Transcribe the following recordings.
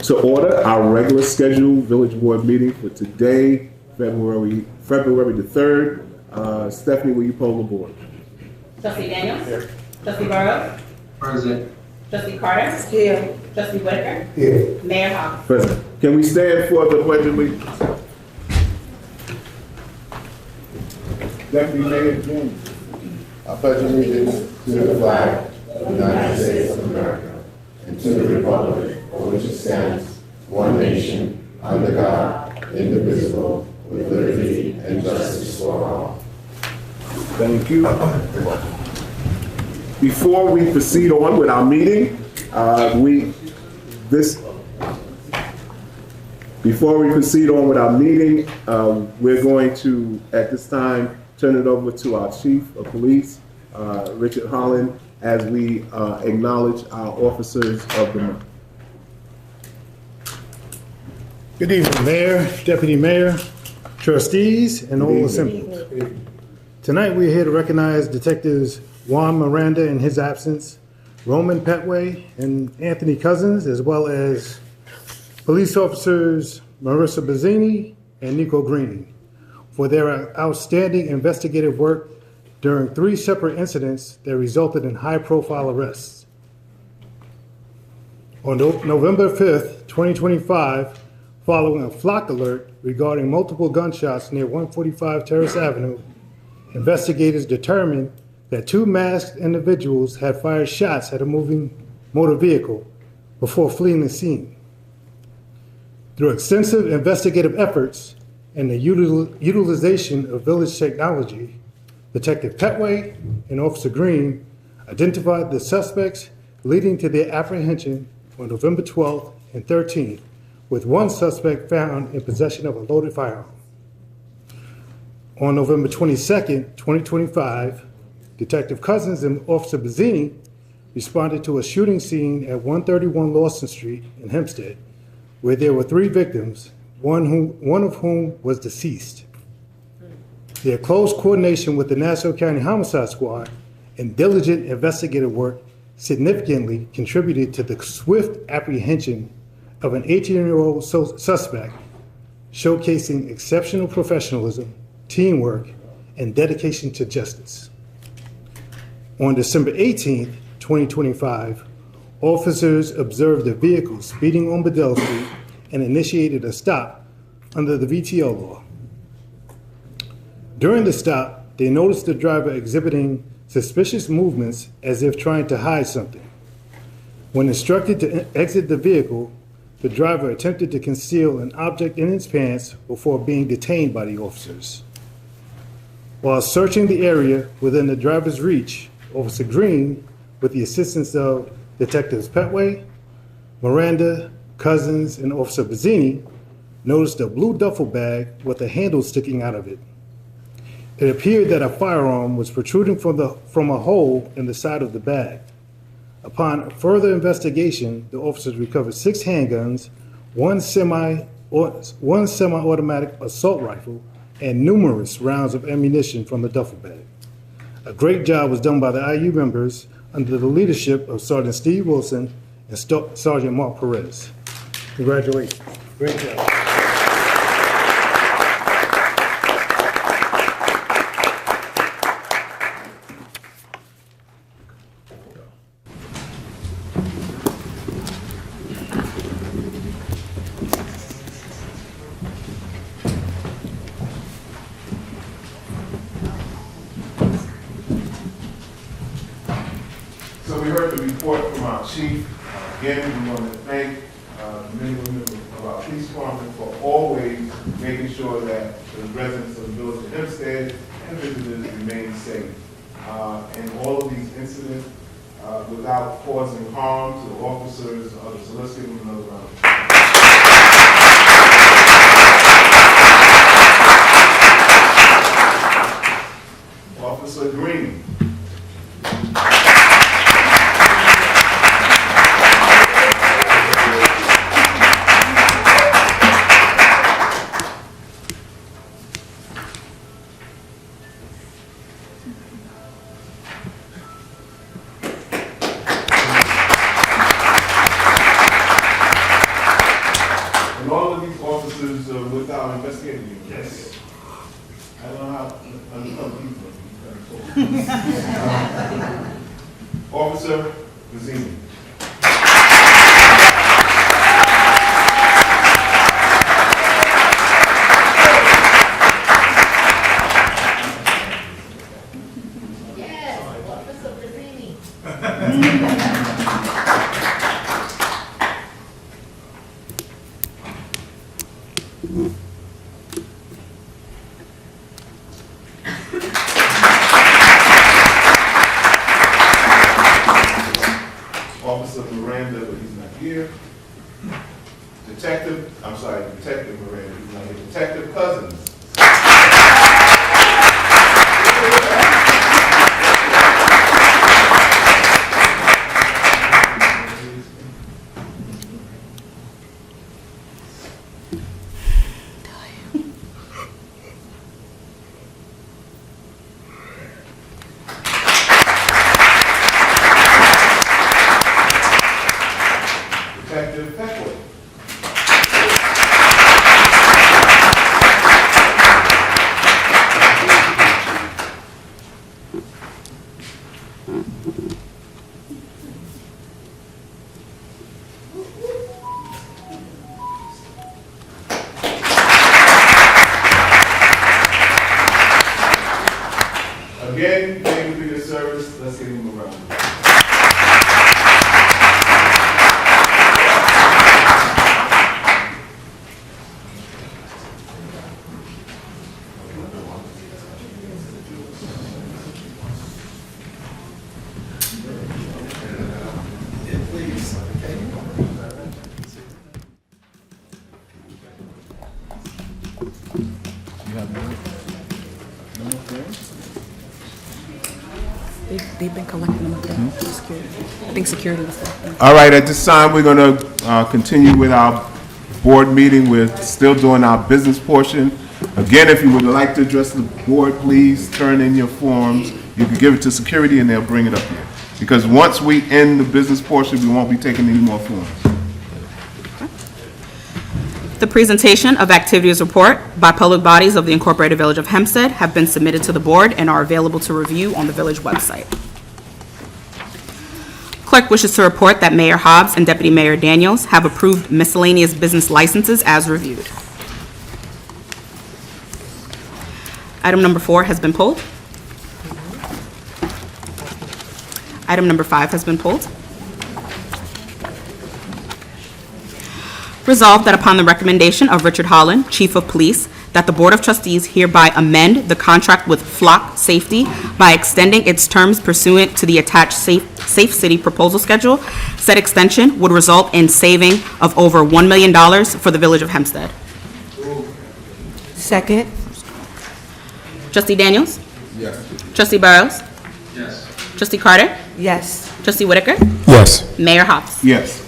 To order our regular scheduled village board meeting for today, February the 3rd. Stephanie, will you poll the board? Trustee Daniels? Here. Trustee Burrows? Present. Trustee Carter? Here. Trustee Whitaker? Here. Mayor Hall? Present. Can we stand for the pledge of allegiance? Deputy Mayor James. I pledge allegiance to the flag of the United States of America and to the republic for which it stands, one nation, under God, indivisible, with liberty and justice for all. Thank you. Before we proceed on with our meeting, we're going to, at this time, turn it over to our Chief of Police, Richard Holland, as we acknowledge our officers of the month. Good evening, Mayor, Deputy Mayor, trustees, and all assembled. Tonight, we're here to recognize Detectives Juan Miranda in his absence, Roman Petway, and Anthony Cousins, as well as police officers Marissa Bazzini and Nico Greening, for their outstanding investigative work during 3 separate incidents that resulted in high-profile arrests. On November 5th, 2025, following a flock alert regarding multiple gunshots near 145 Terrace Avenue, investigators determined that 2 masked individuals had fired shots at a moving motor vehicle before fleeing the scene. Through extensive investigative efforts and the utilization of village technology, Detective Petway and Officer Green identified the suspects, leading to their apprehension on November 12th and 13th, with 1 suspect found in possession of a loaded firearm. On November 22nd, 2025, Detective Cousins and Officer Bazzini responded to a shooting scene at 131 Lawson Street in Hempstead, where there were 3 victims, one of whom was deceased. Their close coordination with the Nassau County Homicide Squad and diligent investigative work significantly contributed to the swift apprehension of an 18-year-old suspect, showcasing exceptional professionalism, teamwork, and dedication to justice. On December 18th, 2025, officers observed a vehicle speeding on Bedell Street and initiated a stop under the VTO law. During the stop, they noticed the driver exhibiting suspicious movements as if trying to hide something. When instructed to exit the vehicle, the driver attempted to conceal an object in his pants before being detained by the officers. While searching the area within the driver's reach, Officer Green, with the assistance of Detectives Petway, Miranda, Cousins, and Officer Bazzini, noticed a blue duffel bag with a handle sticking out of it. It appeared that a firearm was protruding from a hole in the side of the bag. Upon further investigation, the officers recovered 6 handguns, one semi-automatic assault rifle, and numerous rounds of ammunition from the duffel bag. A great job was done by the IU members under the leadership of Sergeant Steve Wilson and Sergeant Mark Perez. Congratulations. Great job. So we heard the report from our chief. Again, we want to thank the men and women of our police department for always making sure that the residents of the village of Hempstead and visitors remain safe. And all of these incidents without causing harm to the officers or the solicitor and another round. Officer Green. not scared of you. Yes. I don't know how other people are. Officer Mazzini. Officer Miranda, but he's not here. Detective Miranda, he's not here. Detective Cousins. Detective Peckwood. Again, thank you for your service. Let's give him a round. They've been collecting them up there. Security. I think security was there. All right, at this time, we're going to continue with our board meeting. We're still doing our business portion. Again, if you would like to address the board, please turn in your forms. You can give it to security and they'll bring it up here. Because once we end the business portion, we won't be taking any more forms. The presentation of activities report by public bodies of the Incorporated Village of Hempstead have been submitted to the board and are available to review on the village website. Clerk wishes to report that Mayor Hobbs and Deputy Mayor Daniels have approved miscellaneous business licenses as reviewed. Item number 4 has been pulled. Item number 5 has been pulled. Resolved that upon the recommendation of Richard Holland, Chief of Police, that the Board of Trustees hereby amend the contract with Flock Safety by extending its terms pursuant to the attached Safe City proposal schedule. Said extension would result in saving of over $1 million for the Village of Hempstead. Second. Trustee Daniels? Yes. Trustee Burrows? Yes. Trustee Carter? Yes. Trustee Whitaker? Yes. Mayor Hobbs? Yes.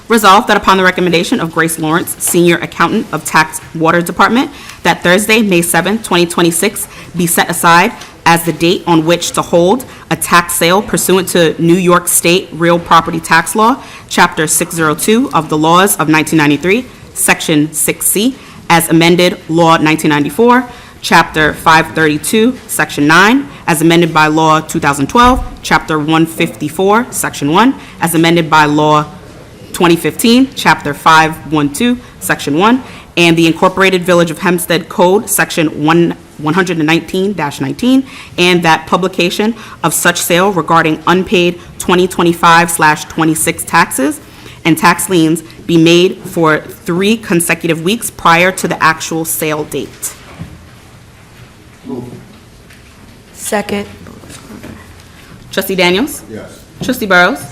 Resolved that upon the recommendation of Grace Lawrence, Senior Accountant of Tax Water Department, that Thursday, May 7, 2026, be set aside as the date on which to hold a tax sale pursuant to New York State Real Property Tax Law, Chapter 602 of the Laws of 1993, Section 6C, as amended Law 1994, Chapter 532, Section 9, as amended by Law 2012, Chapter 154, Section 1, as amended by Law 2015, Chapter 512, Section 1, and the Incorporated Village of Hempstead Code, Section 119-19, and that publication of such sale regarding unpaid 2025/26 taxes and tax liens be made for 3 consecutive weeks prior to the actual sale date. Second. Trustee Daniels? Yes. Trustee Burrows?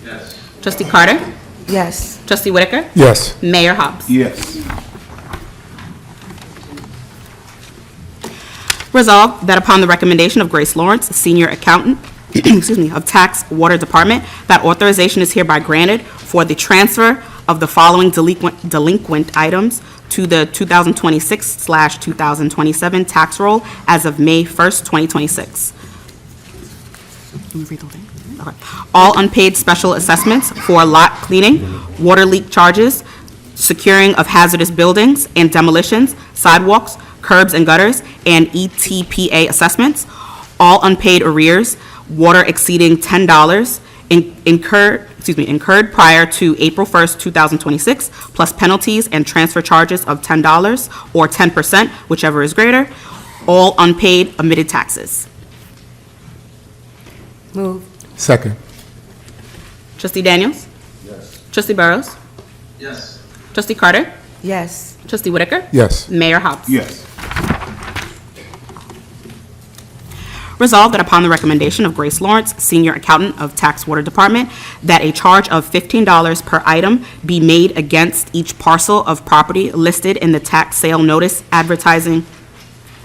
Yes. Trustee Carter? Yes. Trustee Whitaker? Yes. Mayor Hobbs? Yes. Resolved that upon the recommendation of Grace Lawrence, Senior Accountant, of Tax Water Department, that authorization is hereby granted for the transfer of the following delinquent items to the 2026/2027 tax roll as of May 1st, 2026. Let me read the whole thing. Okay. All unpaid special assessments for lot cleaning, water leak charges, securing of hazardous buildings and demolitions, sidewalks, curbs and gutters, and ETPA assessments, all unpaid arrears, water exceeding $10, incurred prior to April 1st, 2026, plus penalties and transfer charges of $10 or 10%, whichever is greater, all unpaid omitted taxes. Move. Second. Trustee Daniels? Yes. Trustee Burrows? Yes. Trustee Carter? Yes. Trustee Whitaker? Yes. Mayor Hobbs? Yes. Resolved that upon the recommendation of Grace Lawrence, Senior Accountant of Tax Water Department, that a charge of $15 per item be made against each parcel of property listed in the tax sale notice advertising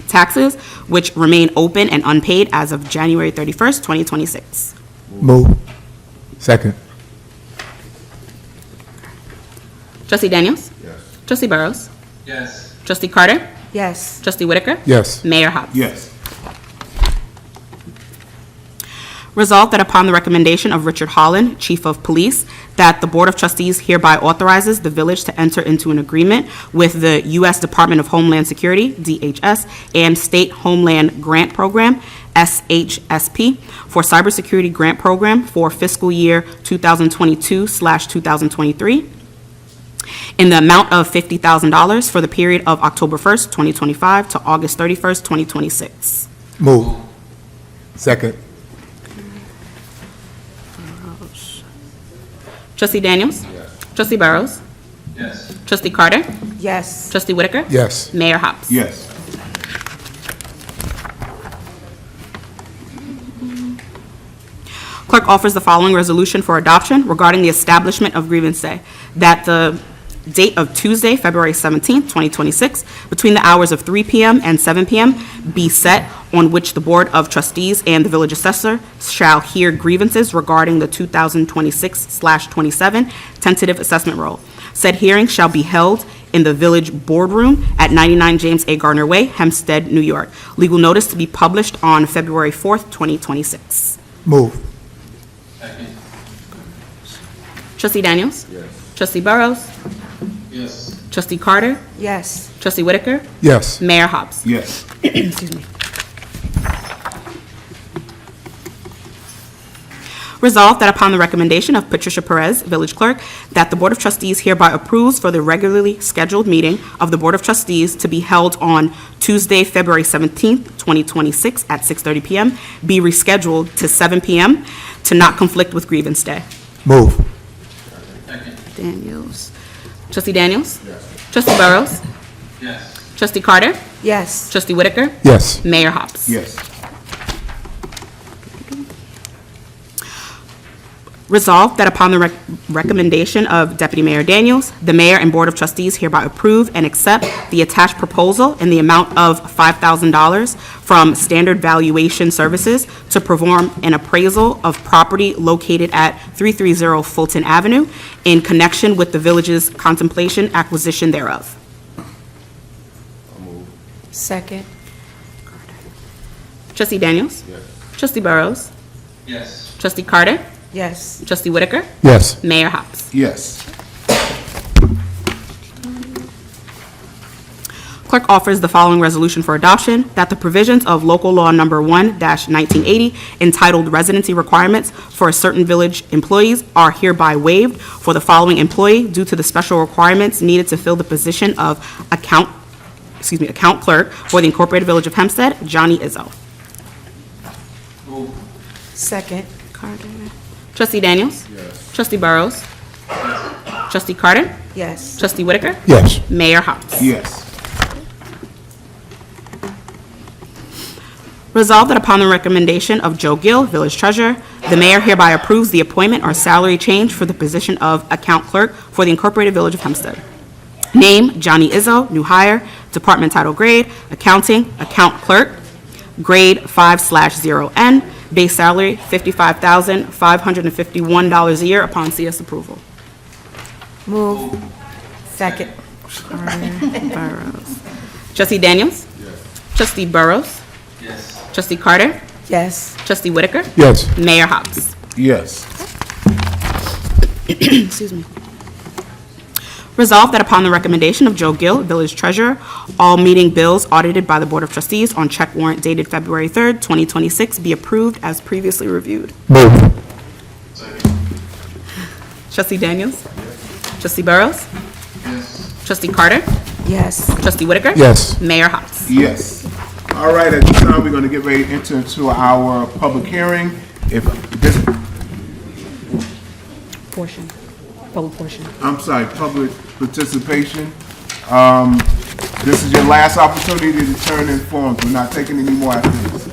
taxes, which remain open and unpaid as of January 31st, 2026. Move. Second. Trustee Daniels? Yes. Trustee Burrows? Yes. Trustee Carter? Yes. Trustee Whitaker? Yes. Mayor Hobbs? Yes. Resolved that upon the recommendation of Richard Holland, Chief of Police, that the Board of Trustees hereby authorizes the village to enter into an agreement with the U.S. Department of Homeland Security, DHS, and State Homeland Grant Program, SHSP, for cybersecurity grant program for fiscal year 2022/2023 in the amount of $50,000 for the period of October 1st, 2025 to August 31st, 2026. Move. Second. Trustee Daniels? Yes. Trustee Burrows? Yes. Trustee Carter? Yes. Trustee Whitaker? Yes. Mayor Hobbs? Yes. Clerk offers the following resolution for adoption regarding the establishment of grievance day, that the date of Tuesday, February 17th, 2026, between the hours of 3 p.m. and 7 p.m. be set on which the Board of Trustees and the village assessor shall hear grievances regarding the 2026/27 tentative assessment roll. Said hearing shall be held in the village boardroom at 99 James A. Gardner Way, Hempstead, New York. Legal notice to be published on February 4th, 2026. Move. Second. Trustee Daniels? Yes. Trustee Burrows? Yes. Trustee Carter? Yes. Trustee Whitaker? Yes. Mayor Hobbs? Yes. Excuse me. Resolved that upon the recommendation of Patricia Perez, Village Clerk, that the Board of Trustees hereby approves for the regularly scheduled meeting of the Board of Trustees to be held on Tuesday, February 17th, 2026 at 6:30 p.m. be rescheduled to 7 p.m. to not conflict with grievance day. Move. Second. Daniels. Trustee Daniels? Yes. Trustee Burrows? Yes. Trustee Carter? Yes. Trustee Whitaker? Yes. Mayor Hobbs? Yes. Resolved that upon the recommendation of Deputy Mayor Daniels, the Mayor and Board of Trustees hereby approve and accept the attached proposal in the amount of $5,000 from Standard Valuation Services to perform an appraisal of property located at 330 Fulton Avenue in connection with the village's contemplation acquisition thereof. Second. Trustee Daniels? Yes. Trustee Burrows? Yes. Trustee Carter? Yes. Trustee Whitaker? Yes. Mayor Hobbs? Yes. Clerk offers the following resolution for adoption, that the provisions of Local Law Number 1-1980 entitled Residency Requirements for certain village employees are hereby waived for the following employee due to the special requirements needed to fill the position of account clerk for the Incorporated Village of Hempstead, Johnny Izzo. Move. Second. Trustee Daniels? Yes. Trustee Burrows? Trustee Carter? Yes. Trustee Whitaker? Yes. Mayor Hobbs? Yes. Resolved that upon the recommendation of Joe Gill, Village Treasurer, the mayor hereby approves the appointment or salary change for the position of account clerk for the Incorporated Village of Hempstead. Name, Johnny Izzo, new hire, department title grade, accounting, account clerk, grade 5/0N, base salary $55,551 a year upon CS approval. Move. Second. Burrows. Trustee Daniels? Yes. Trustee Burrows? Yes. Trustee Carter? Yes. Trustee Whitaker? Yes. Mayor Hobbs? Yes. Excuse me. Resolved that upon the recommendation of Joe Gill, Village Treasurer, all meeting bills audited by the Board of Trustees on check warrant dated February 3rd, 2026 be approved as previously reviewed. Move. Second. Trustee Daniels? Trustee Burrows? Yes. Trustee Carter? Yes. Trustee Whitaker? Yes. Mayor Hobbs? Yes. All right, at this time, we're going to get ready to enter into our public hearing. If this, Portion. Public portion. I'm sorry, public participation. This is your last opportunity to turn in forms. We're not taking any more after this.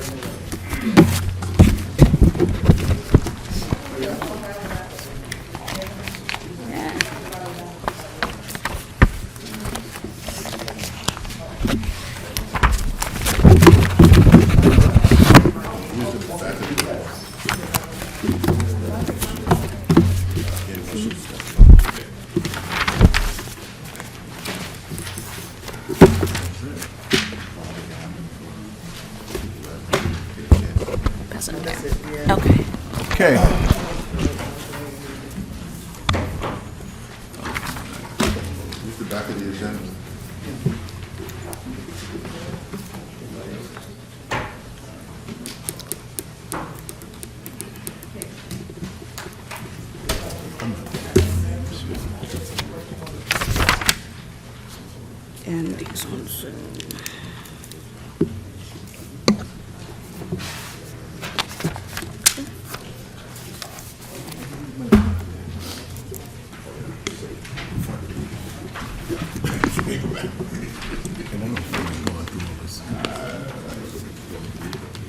Okay. Okay. Who's the back of the agenda? And these ones.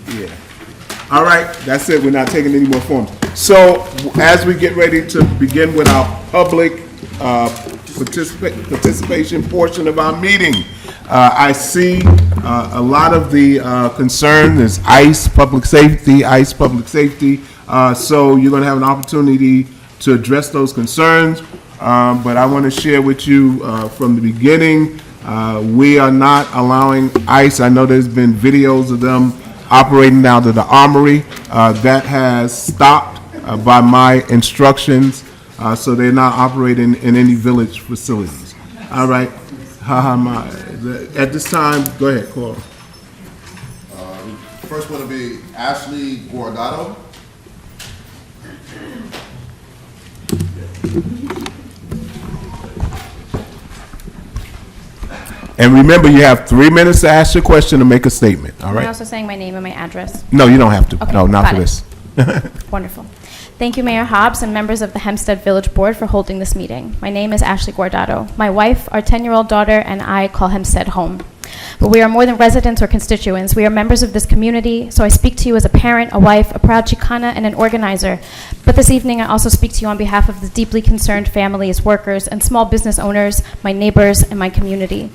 Yeah. All right, that's it. We're not taking any more forms. So as we get ready to begin with our public participation portion of our meeting, I see a lot of the concern is ICE, public safety, ICE, public safety. So you're going to have an opportunity to address those concerns. But I want to share with you from the beginning, we are not allowing ICE. I know there's been videos of them operating out of the armory. That has stopped by my instructions, so they're not operating in any village facilities. All right. At this time, go ahead, Cora. First one will be Ashley Guardado. And remember, you have 3 minutes to ask your question or make a statement, all Am I right? also saying my name and my address? No, you don't have to. Okay, No, not got for it. this. Wonderful. Thank you, Mayor Hobbs and members of the Hempstead Village Board for holding this meeting. My name is Ashley Guardado. My wife, our 10-year-old daughter, and I call Hempstead home. But we are more than residents or constituents. We are members of this community, so I speak to you as a parent, a wife, a proud Chicana, and an organizer. But this evening, I also speak to you on behalf of the deeply concerned families, workers, and small business owners, my neighbors, and my community.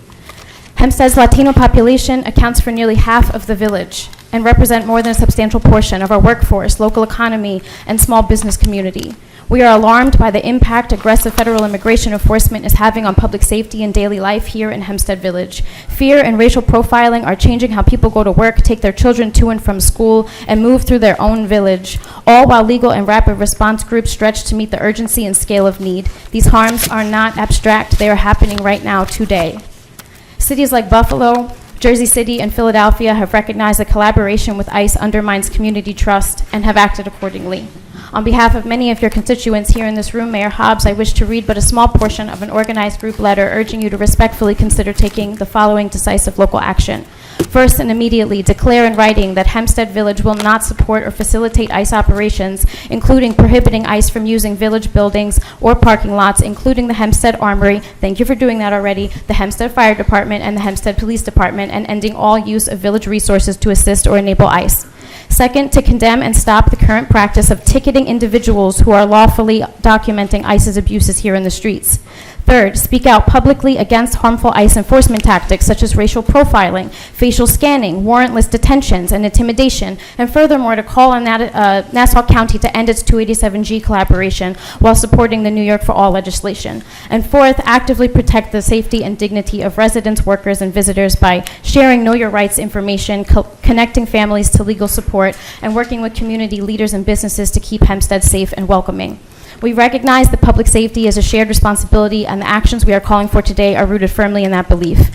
Hempstead's Latino population accounts for nearly half of the village and represent more than a substantial portion of our workforce, local economy, and small business community. We are alarmed by the impact aggressive federal immigration enforcement is having on public safety and daily life here in Hempstead Village. Fear and racial profiling are changing how people go to work, take their children to and from school, and move through their own village, all while legal and rapid response groups stretch to meet the urgency and scale of need. These harms are not abstract, they are happening right now today. Cities like Buffalo, Jersey City, and Philadelphia have recognized that collaboration with ICE undermines community trust and have acted accordingly. On behalf of many of your constituents here in this room, Mayor Hobbs, I wish to read but a small portion of an organized group letter urging you to respectfully consider taking the following decisive local action. First and immediately, declare in writing that Hempstead Village will not support or facilitate ICE operations, including prohibiting ICE from using village buildings or parking lots, including the Hempstead Armory, thank you for doing that already, the Hempstead Fire Department, and the Hempstead Police Department, and ending all use of village resources to assist or enable ICE. Second, to condemn and stop the current practice of ticketing individuals who are lawfully documenting ICE's abuses here in the streets. Third, speak out publicly against harmful ICE enforcement tactics such as racial profiling, facial scanning, warrantless detentions, and intimidation, and furthermore, to call on Nassau County to end its 287G collaboration while supporting the New York for All legislation. And fourth, actively protect the safety and dignity of residents, workers, and visitors by sharing Know Your Rights information, connecting families to legal support, and working with community leaders and businesses to keep Hempstead safe and welcoming. We recognize that public safety is a shared responsibility, and the actions we are calling for today are rooted firmly in that belief.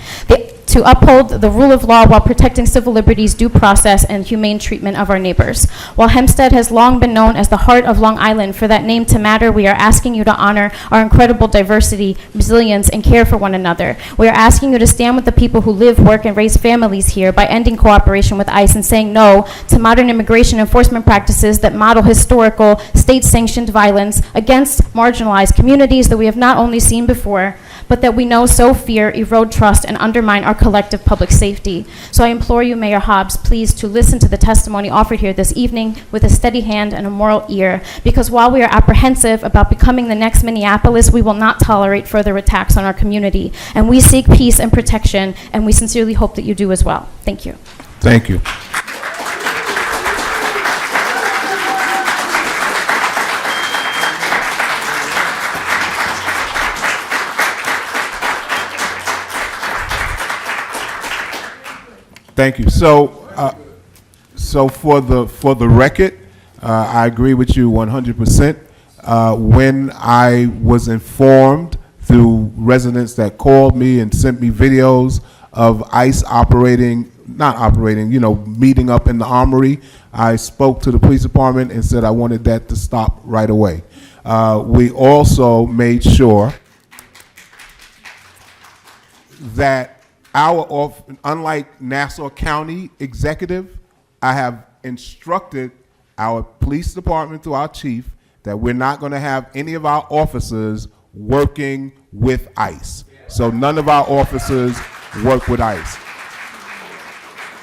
To uphold the rule of law while protecting civil liberties, due process, and humane treatment of our neighbors. While Hempstead has long been known as the heart of Long Island, for that name to matter, we are asking you to honor our incredible diversity, resilience, and care for one another. We are asking you to stand with the people who live, work, and raise families here by ending cooperation with ICE and saying no to modern immigration enforcement practices that model historical, state-sanctioned violence against marginalized communities that we have not only seen before, but that we know so fear, erode trust, and undermine our collective public safety. So I implore you, Mayor Hobbs, please to listen to the testimony offered here this evening with a steady hand and a moral ear, because while we are apprehensive about becoming the next Minneapolis, we will not tolerate further attacks on our community. And we seek peace and protection, and we sincerely hope that you do as well. Thank you. Thank you. Thank you. So for the record, I agree with you 100%. When I was informed through residents that called me and sent me videos of ICE meeting up in the Armory, I spoke to the police department and said I wanted that to stop right away. We also made sure that unlike Nassau County executive, I have instructed our police department through our chief that we're not going to have any of our officers working with ICE. So none of our officers work with ICE.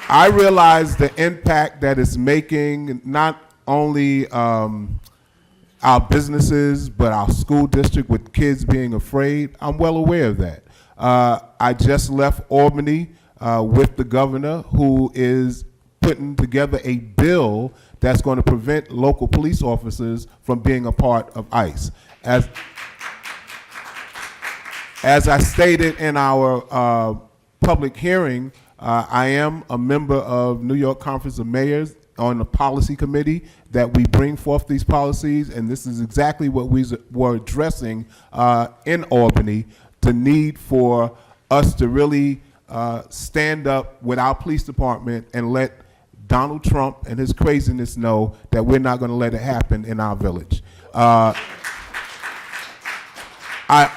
I realize the impact that it's making, not only our businesses, but our school district with kids being afraid. I'm well aware of that. I just left Albany with the governor, who is putting together a bill that's going to prevent local police officers from being a part of ICE. As I stated in our public hearing, I am a member of New York Conference of Mayors on the policy committee that we bring forth these policies, and this is exactly what we were addressing in Albany, the need for us to really stand up with our police department and let Donald Trump and his craziness know that we're not going to let it happen in our village. I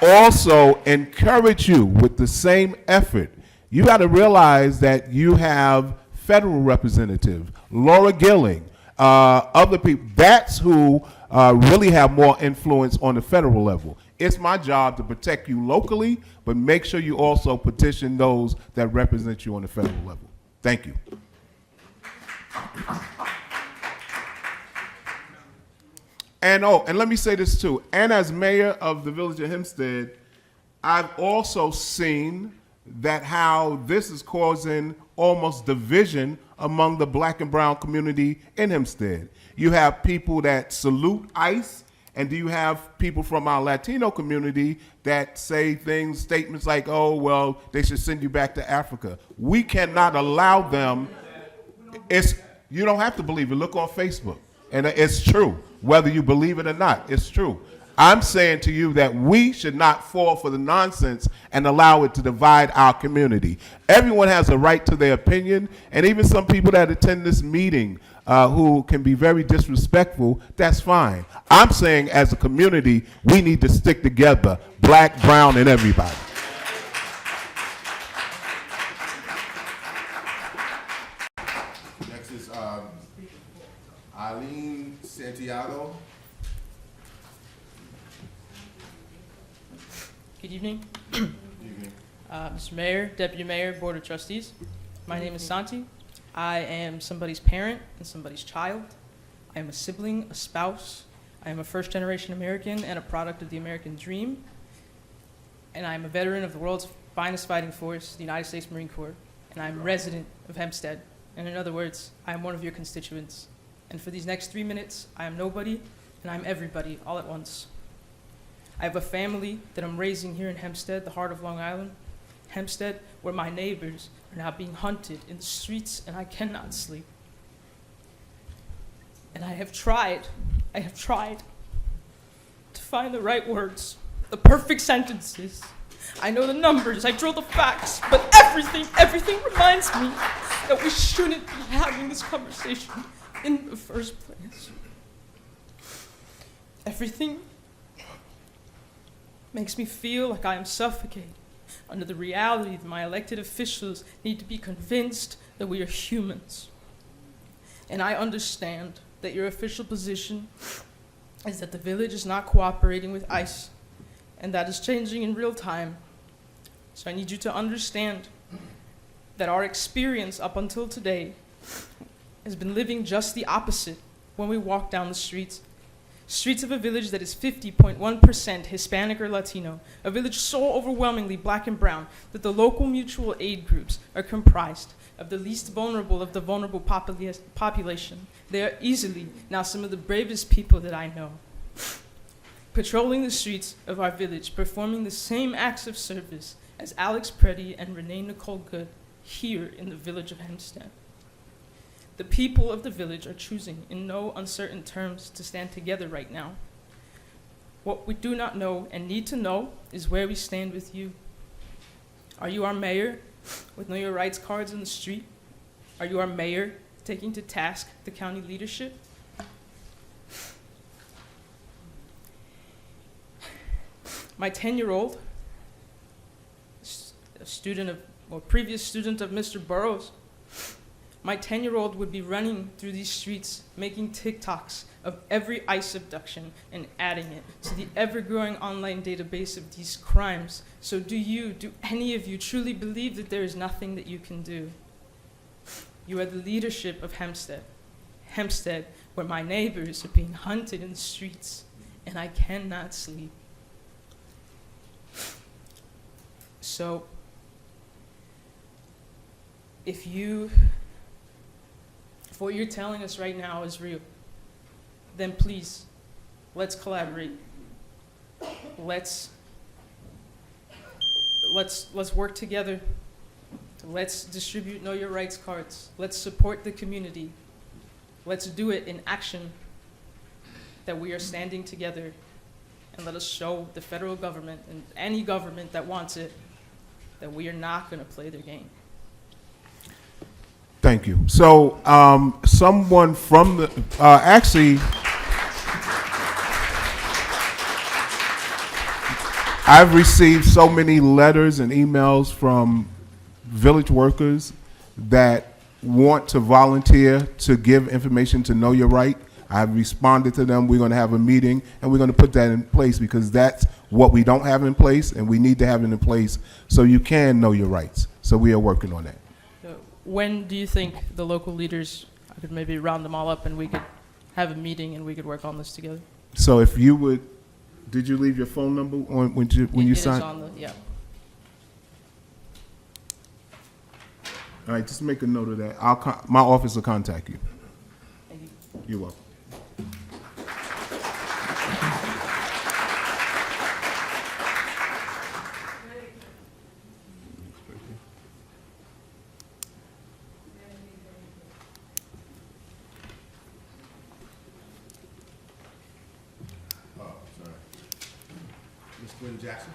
also encourage you with the same effort. You got to realize that you have federal representative, Laura Gilling, other people. That's who really have more influence on the federal level. It's my job to protect you locally, but make sure you also petition those that represent you on the federal level. Thank you. And let me say this too. And as mayor of the village of Hempstead, I've also seen that how this is causing almost division among the black and brown community in Hempstead. You have people that salute ICE, and do you have people from our Latino community that say statements like, oh, well, they should send you back to Africa. We cannot allow them. You don't have to believe it. Look on Facebook. And it's true. Whether you believe it or not, it's true. I'm saying to you that we should not fall for the nonsense and allow it to divide our community. Everyone has a right to their opinion, and even some people that attend this meeting who can be very disrespectful, that's fine. I'm saying as a community, we need to stick together, black, brown, and everybody. Next is Eileen Santiago. Good evening. Mr. Mayor, Deputy Mayor, Board of Trustees. My name is Santi. I am somebody's parent and somebody's child. I am a sibling, a spouse. I am a first-generation American and a product of the American dream. And I am a veteran of the world's finest fighting force, the United States Marine Corps. And I am a resident of Hempstead. And in other words, I am one of your constituents. And for these next 3 minutes, I am nobody and I am everybody all at once. I have a family that I'm raising here in Hempstead, the heart of Long Island. Hempstead, where my neighbors are now being hunted in the streets and I cannot sleep. And I have tried to find the right words, the perfect sentences. I know the numbers, I draw the facts, but everything reminds me that we shouldn't be having this conversation in the first place. Everything makes me feel like I am suffocating under the reality that my elected officials need to be convinced that we are humans. And I understand that your official position is that the village is not cooperating with ICE, and that is changing in real time. So I need you to understand that our experience up until today has been living just the opposite when we walk down the streets. Streets of a village that is 50.1% Hispanic or Latino, a village so overwhelmingly black and brown that the local mutual aid groups are comprised of the least vulnerable of the vulnerable population. They are easily now some of the bravest people that I know. Patrolling the streets of our village, performing the same acts of service as Alex Preddy and Renee Nicole Good here in the village of Hempstead. The people of the village are choosing in no uncertain terms to stand together right now. What we do not know and need to know is where we stand with you. Are you our mayor with Know Your Rights cards in the street? Are you our mayor taking to task the county leadership? My 10-year-old, a student of, or previous student of Mr. Burroughs, my 10-year-old would be running through these streets, making TikToks of every ICE abduction and adding it to the ever-growing online database of these crimes. So do any of you truly believe that there is nothing that you can do? You are the leadership of Hempstead. Hempstead, where my neighbors are being hunted in the streets, and I cannot sleep. So, if what you're telling us right now is real, then please, let's collaborate. Let's work together. Let's distribute Know Your Rights cards. Let's support the community. Let's do it in action, that we are standing together, and let us show the federal government and any government that wants it that we are not going to play their game. Thank you. So, someone from the, actually, I've received so many letters and emails from village workers that want to volunteer to give information to Know Your Right. I've responded to them. We're going to have a meeting, and we're going to put that in place because that's what we don't have in place, and we need to have it in place so you can know your rights. So we are working on that. When do you think the local leaders, I could maybe round them all up and we could have a meeting and we could work on this together? So if you would, did you leave your phone number on when you It is signed? on the, yeah. All right, just make a note of that. My office will contact you. Thank you. You're welcome. Ms. Jackson.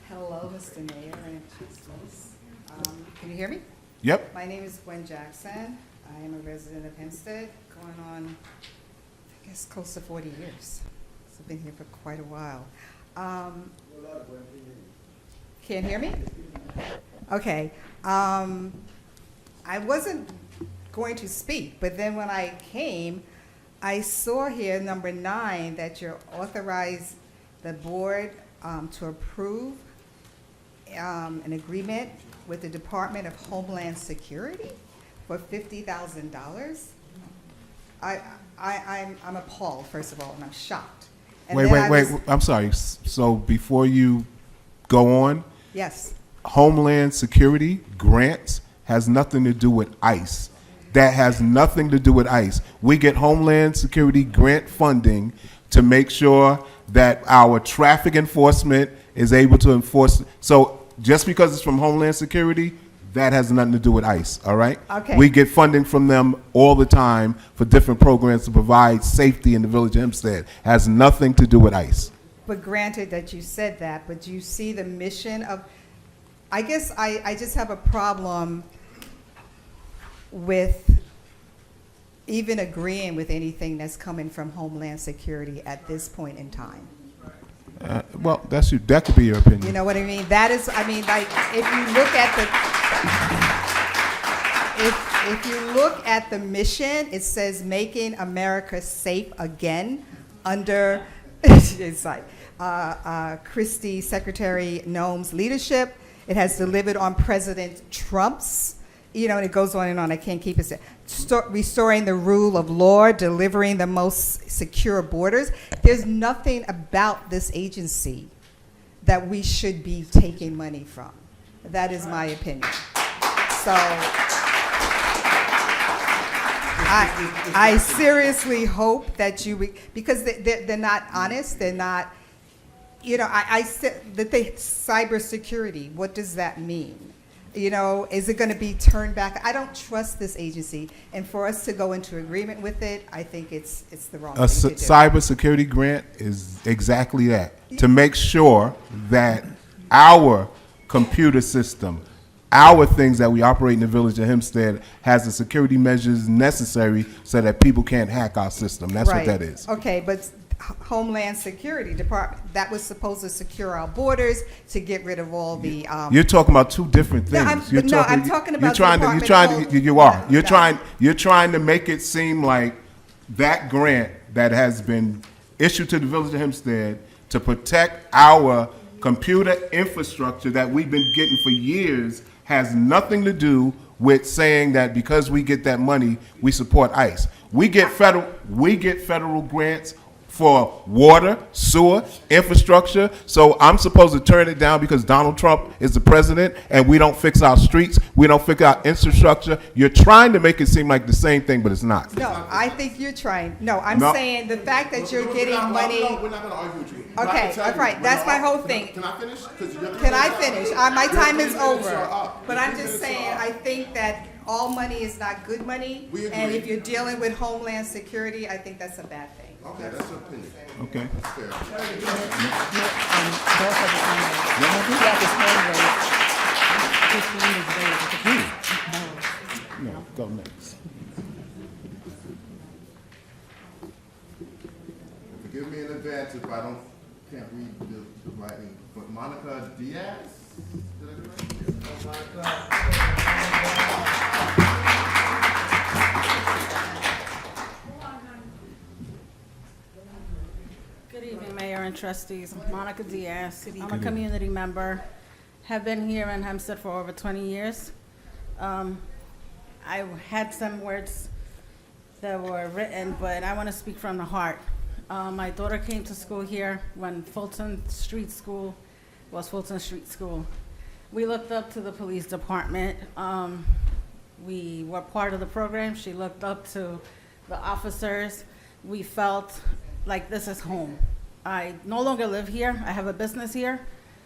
Hello, Mr. Mayor and Trustees. Can you hear me? Yep. My name is Gwen Jackson. I am a resident of Hempstead, going on, I guess, close to 40 years. So I've been here for quite a while. Can't hear me? Okay. I wasn't going to speak, but then when I came, I saw here number 9 that you're authorized the board to approve an agreement with the Department of Homeland Security for $50,000. I'm appalled, first of all, and I'm shocked. And Wait. I'm sorry. So before you go on, Yes. Homeland Security grants has nothing to do with ICE. That has nothing to do with ICE. We get Homeland Security grant funding to make sure that our traffic enforcement is able to enforce. So just because it's from Homeland Security, that has nothing to do with ICE, all right? Okay. We get funding from them all the time for different programs to provide safety in the village of Hempstead. Has nothing to do with ICE. But granted that you said that, but you see the mission of, I guess I just have a problem with even agreeing with anything that's coming from Homeland Security at this point in time. Well, that could be your opinion. You know what I mean? That is, I mean, like, if you look at the mission, it says making America safe again under, it's like, Christie, Secretary Noem's leadership. It has delivered on President Trump's, you know, and it goes on and on. I can't keep it. Restoring the rule of law, delivering the most secure borders. There's nothing about this agency that we should be taking money from. That is my opinion. So I seriously hope that because they're not honest. They're not, you know, I said that cybersecurity, what does that mean? You know, is it going to be turned back? I don't trust this agency, and for us to go into agreement with it, I think it's the wrong thing to do. Cybersecurity grant is exactly that, to make sure that our computer system, our things that we operate in the village of Hempstead has the security measures necessary so that people can't hack our system. That's Right. what that is. Okay, but Homeland Security Department, that was supposed to secure our borders, to get rid of all the. You're talking about two different things. I'm talking about You're trying to make it seem like that grant that has been issued to the village of Hempstead to protect our computer infrastructure that we've been getting for years has nothing to do with saying that because we get that money, we support ICE. We get federal grants for water, sewer, infrastructure. So I'm supposed to turn it down because Donald Trump is the president and we don't fix our streets, we don't fix our infrastructure. You're trying to make it seem like the same thing, but it's not. No, I think you're trying. No, I'm No. saying the fact that you're getting money. We're not going to argue with you. Okay, all right, that's my whole thing. Can I finish? Can I finish? My time is over. But I'm just saying, I think that all money is not good money. We agree. And if you're dealing with Homeland Security, I think that's a bad thing. Okay, that's your opinion. Okay. That's fair. No, go next. Forgive me in advance if I can't read the writing, but Monica Diaz? Did I get it right? Good evening, Mayor and trustees. Monica Diaz. I'm a community member. Have been here in Hempstead for over 20 years. I had some words that were written, but I want to speak from the heart. My daughter came to school here when Fulton Street School was Fulton Street School. We looked up to the police department. We were part of the program. She looked up to the officers. We felt like this is home. I no longer live here. I have a business here,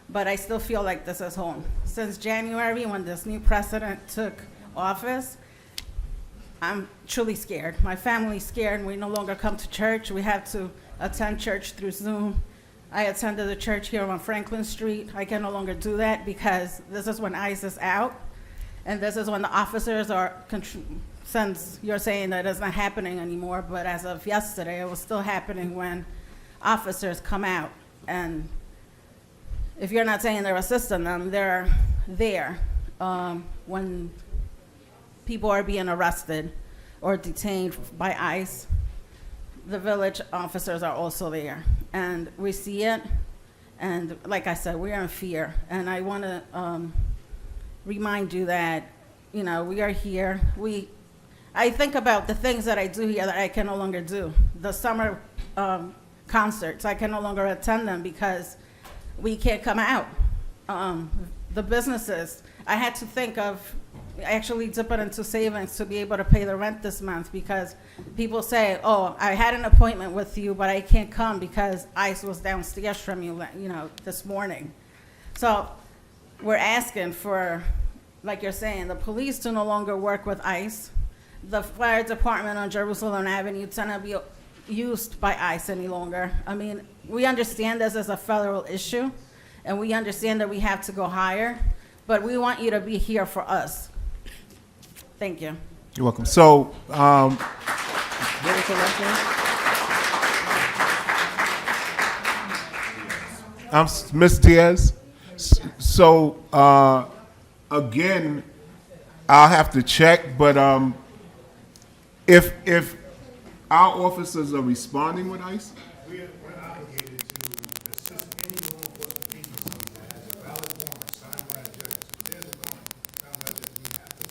but I still feel like this is home. Since January, when this new president took office, I'm truly scared. My family's scared. We no longer come to church. We have to attend church through Zoom. I attended a church here on Franklin Street. I can no longer do that because this is when ICE is out, and this is when the officers are, since you're saying that it's not happening anymore, but as of yesterday, it was still happening when officers come out. And if you're not saying they're assisting them, they're there when people are being arrested or detained by ICE. The village officers are also there, and we see it. And like I said, we are in fear. And I want to remind you that, you know, we are here. I think about the things that I do here that I can no longer do. The summer concerts, I can no longer attend them because we can't come out. The businesses, I had to think of actually dip it into savings to be able to pay the rent this month, because people say, oh, I had an appointment with you, but I can't come because ICE was downstairs from you, this morning. So we're asking for, like you're saying, the police to no longer work with ICE. The fire department on Jerusalem Avenue is not be used by ICE any longer. I mean, we understand this is a federal issue, and we understand that we have to go higher, but we want you to be here for us. Thank you. You're welcome. So, I'm Ms. Diaz. So, again, I'll have to check, but if our officers are responding with ICE, We're obligated to assist any law enforcement agency that has a valid warrant signed by a judge. There's a warrant signed by a judge.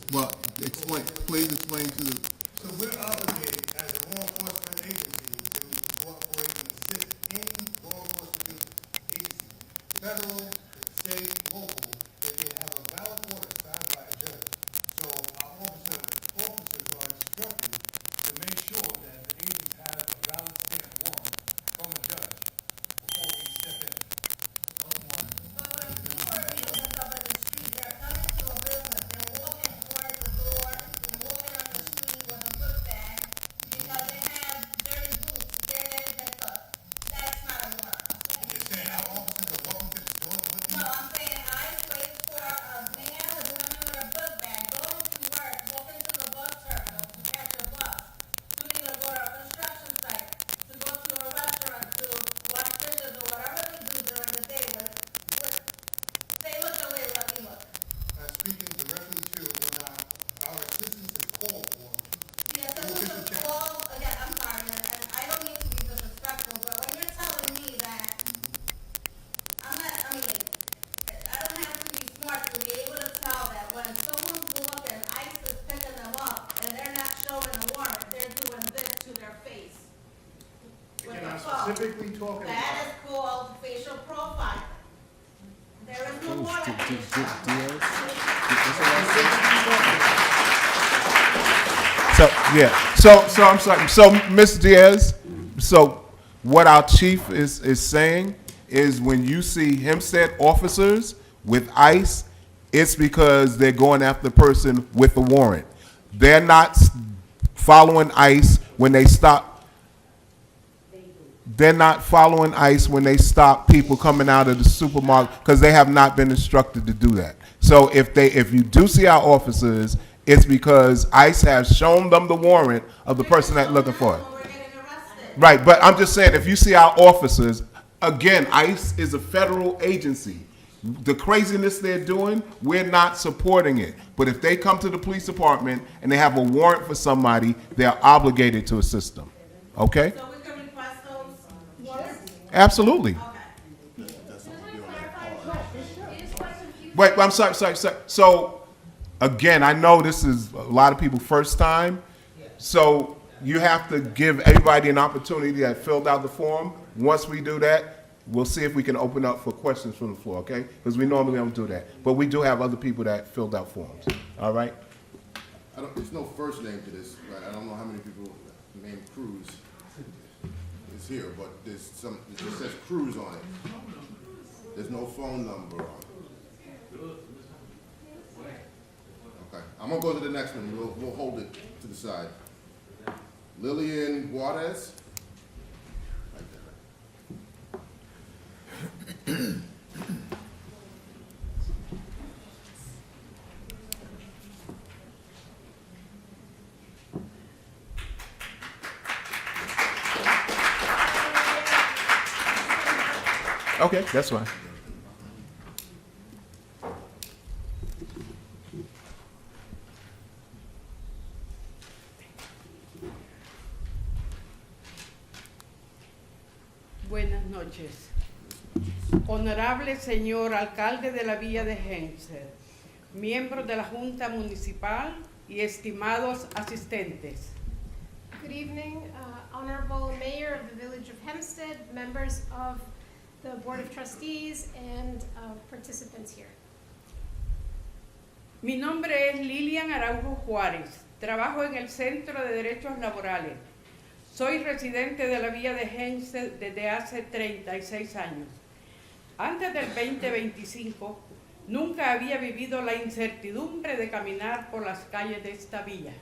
We have to. well, please explain to the, So we're obligated as a law enforcement agency to cooperate and assist any law enforcement agency, federal, state, local, if they have a valid order signed by a judge. So our officers are instructed to make sure that the agents have a valid stamp warrant from a judge before we step in. Speaking directly to when our assistance is called for. Yes, that's what the call, again, I'm sorry, and I don't mean to be disrespectful, but when you're telling me that, I don't have to be smart to be able to tell that when someone's looking, ICE is picking them up, and they're not showing a warrant, they're doing this to their face. With Again, the I'm phone. specifically talking That about. is called facial profiling. There is no warrant. so, yeah. So I'm sorry. So, Ms. Diaz, so what our chief is saying is when you see Hempstead officers with ICE, it's because they're going after the person with a warrant. They're not following ICE when they stop. They're not following ICE when they stop people coming out of the supermarket because they have not been instructed to do that. So if you do see our officers, it's because ICE has shown them the warrant of the person that's looking for it. Right, but I'm just saying, if you see our officers, again, ICE is a federal agency. The craziness they're doing, we're not supporting it. But if they come to the police department and they have a warrant for somebody, they're obligated to assist them. Okay? So we can request those warrants? Absolutely. Wait, I'm sorry. So, again, I know this is a lot of people first time. So you have to give everybody an opportunity that filled out the form. Once we do that, we'll see if we can open up for questions from the floor, okay? Because we normally don't do that. But we do have other people that filled out forms, all right? There's no first name to this, right? I don't know how many people named Cruz is here, but it just says Cruz on it. There's no phone number on it. Okay, I'm gonna go to the next one. We'll hold it to the side. Lillian Juarez. Okay, that's fine. Buenas noches. Honorable señor alcalde de la Villa de Hempstead, miembros de la Junta Municipal y estimados asistentes. Good evening, Honorable Mayor of the Village of Hempstead, members of the Board of Trustees, and participants here. Mi nombre es Lilian Araujo Juárez. Trabajo en el Centro de Derechos Laborales. Soy residente de la Villa de Hempstead desde hace 36 años. Antes del 2025, nunca había vivido la incertidumbre de caminar por las calles de esta villa.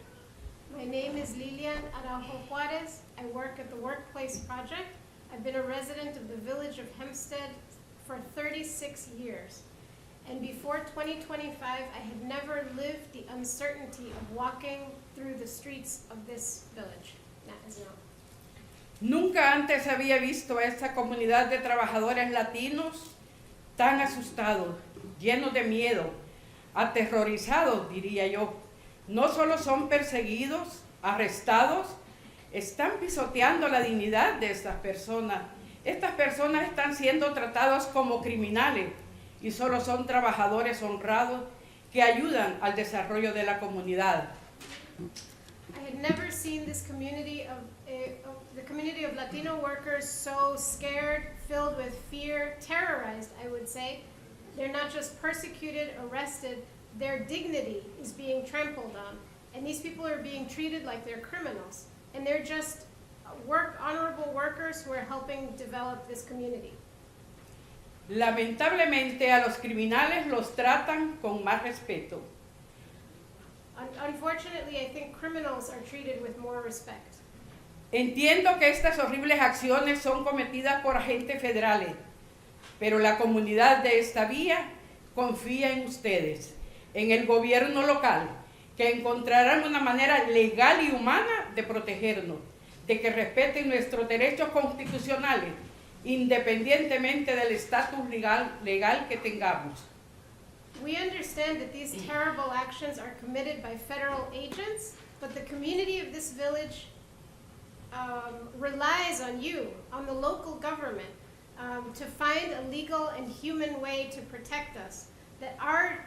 My name is Lilian Araujo Juarez. I work at the Workplace Project. I've been a resident of the village of Hempstead for 36 years. And before 2025, I had never lived the uncertainty of walking through the streets of this village. That is no. Nunca antes había visto a esta comunidad de trabajadores latinos tan asustados, llenos de miedo, aterrorizados, diría yo. No solo son perseguidos, arrestados, están pisoteando la dignidad de estas personas. Estas personas están siendo tratados como criminales y solo son trabajadores honrados que ayudan al desarrollo de la comunidad. I had never seen this community of the community of Latino workers so scared, filled with fear, terrorized, I would say. They're not just persecuted, arrested, their dignity is being trampled on. And these people are being treated like they're criminals. And they're just honorable workers who are helping develop this community. Lamentablemente a los criminales los tratan con más respeto. Unfortunately, I think criminals are treated with more respect. Entiendo que estas horribles acciones son cometidas por agentes federales, pero la comunidad de esta villa confía en ustedes, en el gobierno local, que encontrarán una manera legal y humana de protegernos, de que respeten nuestros derechos constitucionales, independientemente del estatus legal que tengamos. We understand that these terrible actions are committed by federal agents, but the community of this village relies on you, on the local government, to find a legal and human way to protect us, that our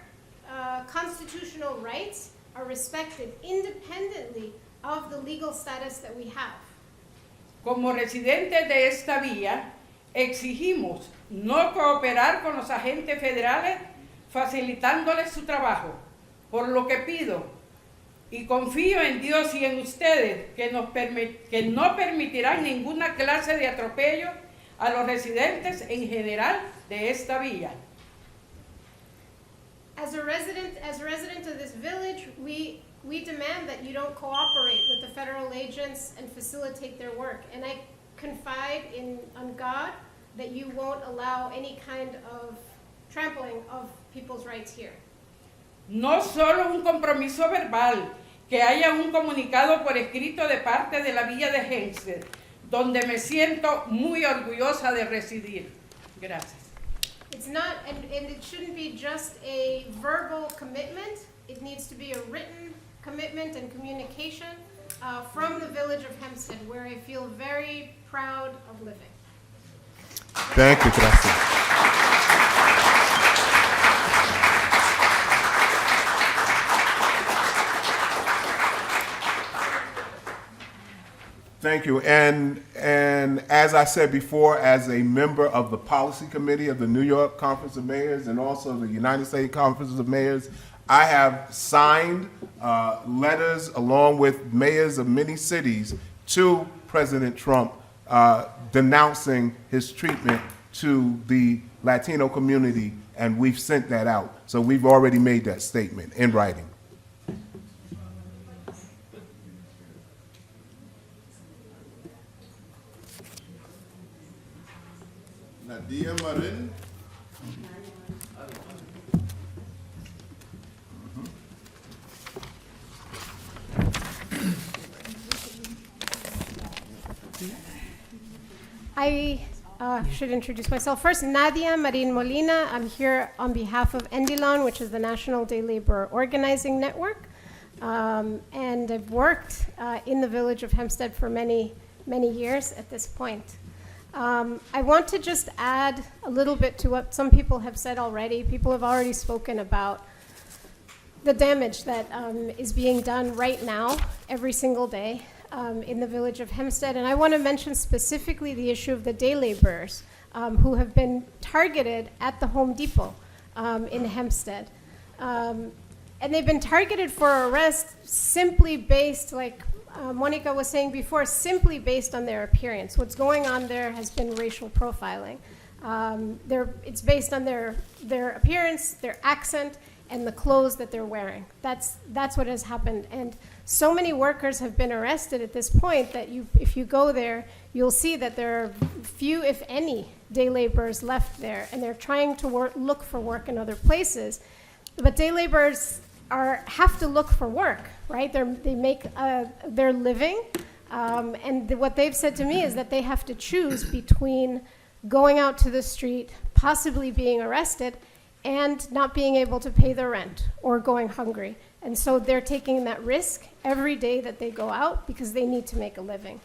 constitutional rights are respected independently of the legal status that we have. Como residentes de esta villa, exigimos no cooperar con los agentes federales facilitándoles su trabajo, por lo que pido y confío en Dios y en ustedes que no permitirán ninguna clase de atropello a los residentes en general de esta villa. As a resident of this village, we demand that you don't cooperate with the federal agents and facilitate their work. And I confide on God that you won't allow any kind of trampling of people's rights here. No solo un compromiso verbal, que haya un comunicado por escrito de parte de la Villa de Hempstead, donde me siento muy orgullosa de residir. Gracias. It's not, and it shouldn't be just a verbal commitment. It needs to be a written commitment and communication from the village of Hempstead, where I feel very proud of living. Thank you, gracias. Thank you. And as I said before, as a member of the policy committee of the New York Conference of Mayors and also the United States Conference of Mayors, I have signed letters along with mayors of many cities to President Trump denouncing his treatment to the Latino community, and we've sent that out. So we've already made that statement in writing. Nadia Marin. I should introduce myself. First, Nadia Marin Molina. I'm here on behalf of Endilon, which is the National Day Labor Organizing Network. And I've worked in the village of Hempstead for many, many years at this point. I want to just add a little bit to what some people have said already. People have already spoken about the damage that is being done right now, every single day, in the village of Hempstead. And I want to mention specifically the issue of the day laborers who have been targeted at the Home Depot in Hempstead. And they've been targeted for arrest simply based, like Monica was saying before, simply based on their appearance. What's going on there has been racial profiling. It's based on their appearance, their accent, and the clothes that they're wearing. That's what has happened. And so many workers have been arrested at this point that if you go there, you'll see that there are few, if any, day laborers left there, and they're trying to look for work in other places. But day laborers have to look for work, right? They make their living, and what they've said to me is that they have to choose between going out to the street, possibly being arrested, and not being able to pay their rent or going hungry. And so they're taking that risk every day that they go out because they need to make a living.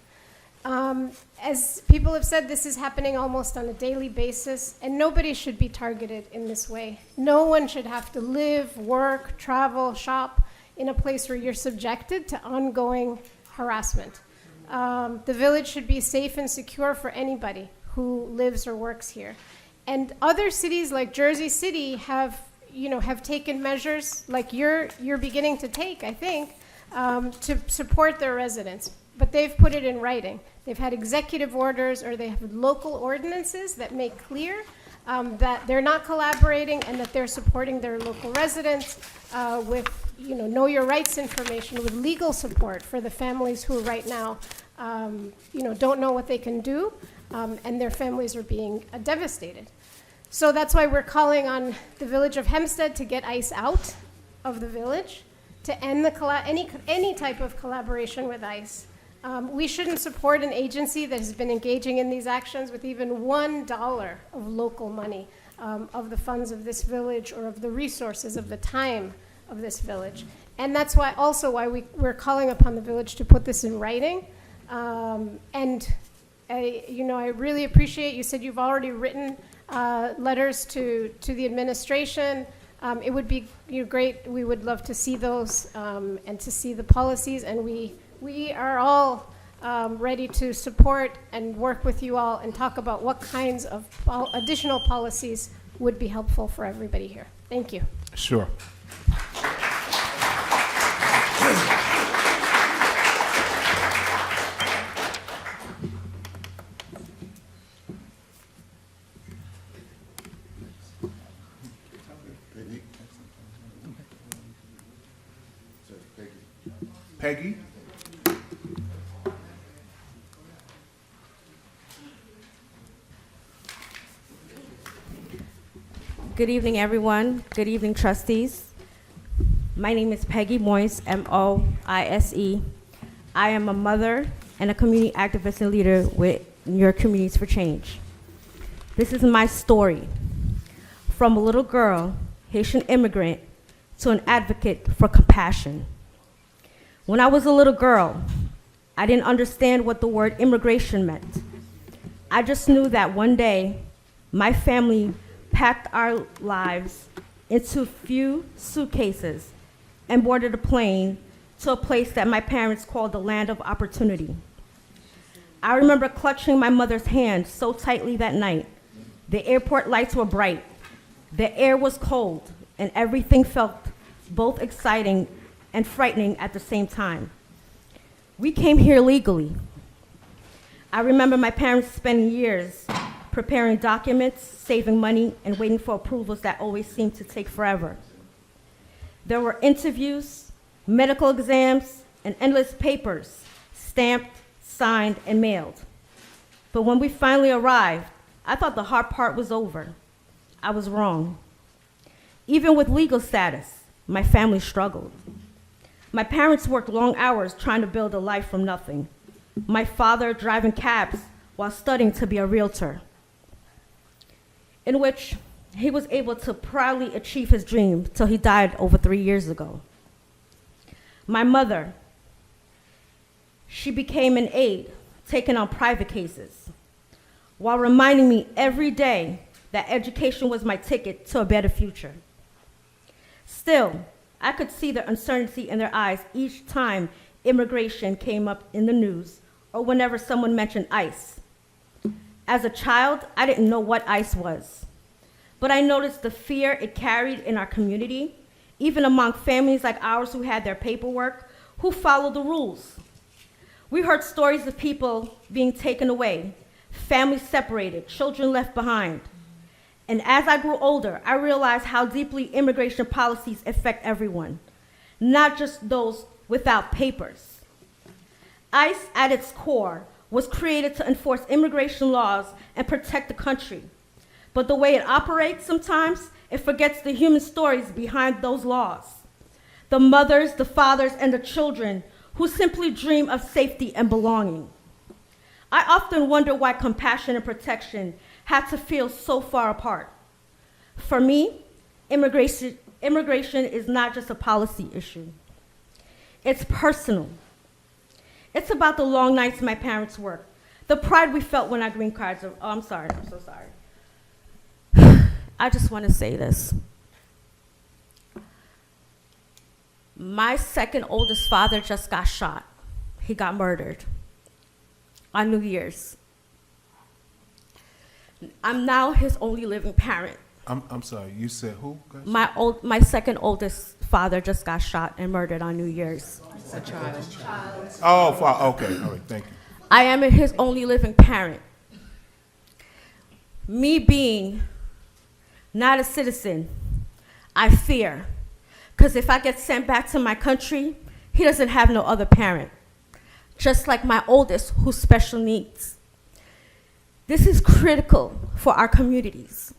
As people have said, this is happening almost on a daily basis, and nobody should be targeted in this way. No one should have to live, work, travel, shop in a place where you're subjected to ongoing harassment. The village should be safe and secure for anybody who lives or works here. And other cities like Jersey City have taken measures like you're beginning to take, I think, to support their residents. But they've put it in writing. They've had executive orders, or they have local ordinances that make clear that they're not collaborating and that they're supporting their local residents with know your rights information, with legal support for the families who right now don't know what they can do, and their families are being devastated. So that's why we're calling on the village of Hempstead to get ICE out of the village, to end any type of collaboration with ICE. We shouldn't support an agency that has been engaging in these actions with even $1 of local money, of the funds of this village or of the resources of the time of this village. And that's why we're calling upon the village to put this in writing. And I really appreciate, you said you've already written letters to the administration. It would be great. We would love to see those and to see the policies. And we are all ready to support and work with you all and talk about what kinds of additional policies would be helpful for everybody here. Thank you. Sure. Peggy? Good evening, everyone. Good evening, trustees. My name is Peggy Moise, M-O-I-S-E. I am a mother and a community activist and leader with Your Communities for Change. This is my story. From a little girl, Haitian immigrant, to an advocate for compassion. When I was a little girl, I didn't understand what the word immigration meant. I just knew that one day, my family packed our lives into few suitcases and boarded a plane to a place that my parents called the land of opportunity. I remember clutching my mother's hand so tightly that night. The airport lights were bright, the air was cold, and everything felt both exciting and frightening at the same time. We came here legally. I remember my parents spending years preparing documents, saving money, and waiting for approvals that always seemed to take forever. There were interviews, medical exams, and endless papers, stamped, signed, and mailed. But when we finally arrived, I thought the hard part was over. I was wrong. Even with legal status, my family struggled. My parents worked long hours trying to build a life from nothing. My father driving cabs while studying to be a realtor, in which he was able to proudly achieve his dream till he died over 3 years ago. My mother, she became an aide, taking on private cases, while reminding me every day that education was my ticket to a better future. Still, I could see the uncertainty in their eyes each time immigration came up in the news or whenever someone mentioned ICE. As a child, I didn't know what ICE was, but I noticed the fear it carried in our community, even among families like ours who had their paperwork, who followed the rules. We heard stories of people being taken away, families separated, children left behind. And as I grew older, I realized how deeply immigration policies affect everyone, not just those without papers. ICE, at its core, was created to enforce immigration laws and protect the country. But the way it operates sometimes, it forgets the human stories behind those laws. The mothers, the fathers, and the children who simply dream of safety and belonging. I often wonder why compassion and protection had to feel so far apart. For me, immigration is not just a policy issue. It's personal. It's about the long nights my parents worked, the pride we felt when our green cards are, I'm sorry, I'm so sorry. I just want to say this. My second oldest father just got shot. He got murdered on New Year's. I'm now his only living parent. I'm sorry, you said who? My second oldest father just got shot and murdered on New Year's. A child. Oh, okay, all right, thank you. I am his only living parent. Me being not a citizen, I fear. Because if I get sent back to my country, he doesn't have no other parent. Just like my oldest, who's special needs. This is critical for our communities.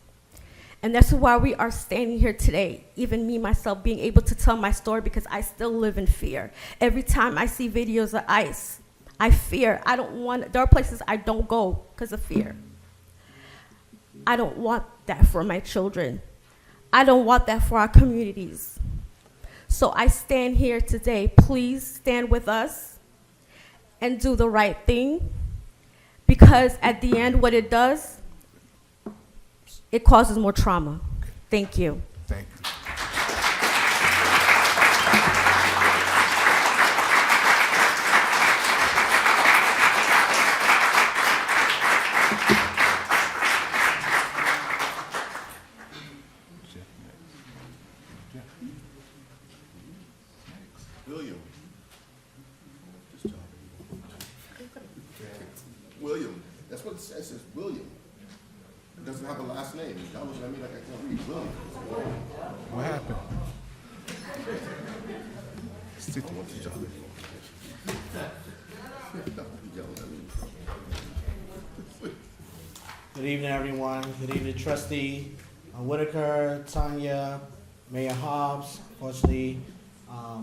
And that's why we are standing here today, even me, myself, being able to tell my story, because I still live in fear. Every time I see videos of ICE, I fear. There are places I don't go because of fear. I don't want that for my children. I don't want that for our communities. So I stand here today. Please stand with us and do the right thing, because at the end, what it does, it causes more trauma. Thank you. Thank you. William. William. That's what it says. It says William. It doesn't have a last name. Y'all looking at me like I can't read. William. What happened? Good evening, everyone. Good evening, Trustee Whitaker, Tanya, Mayor Hobbs. Fortunately,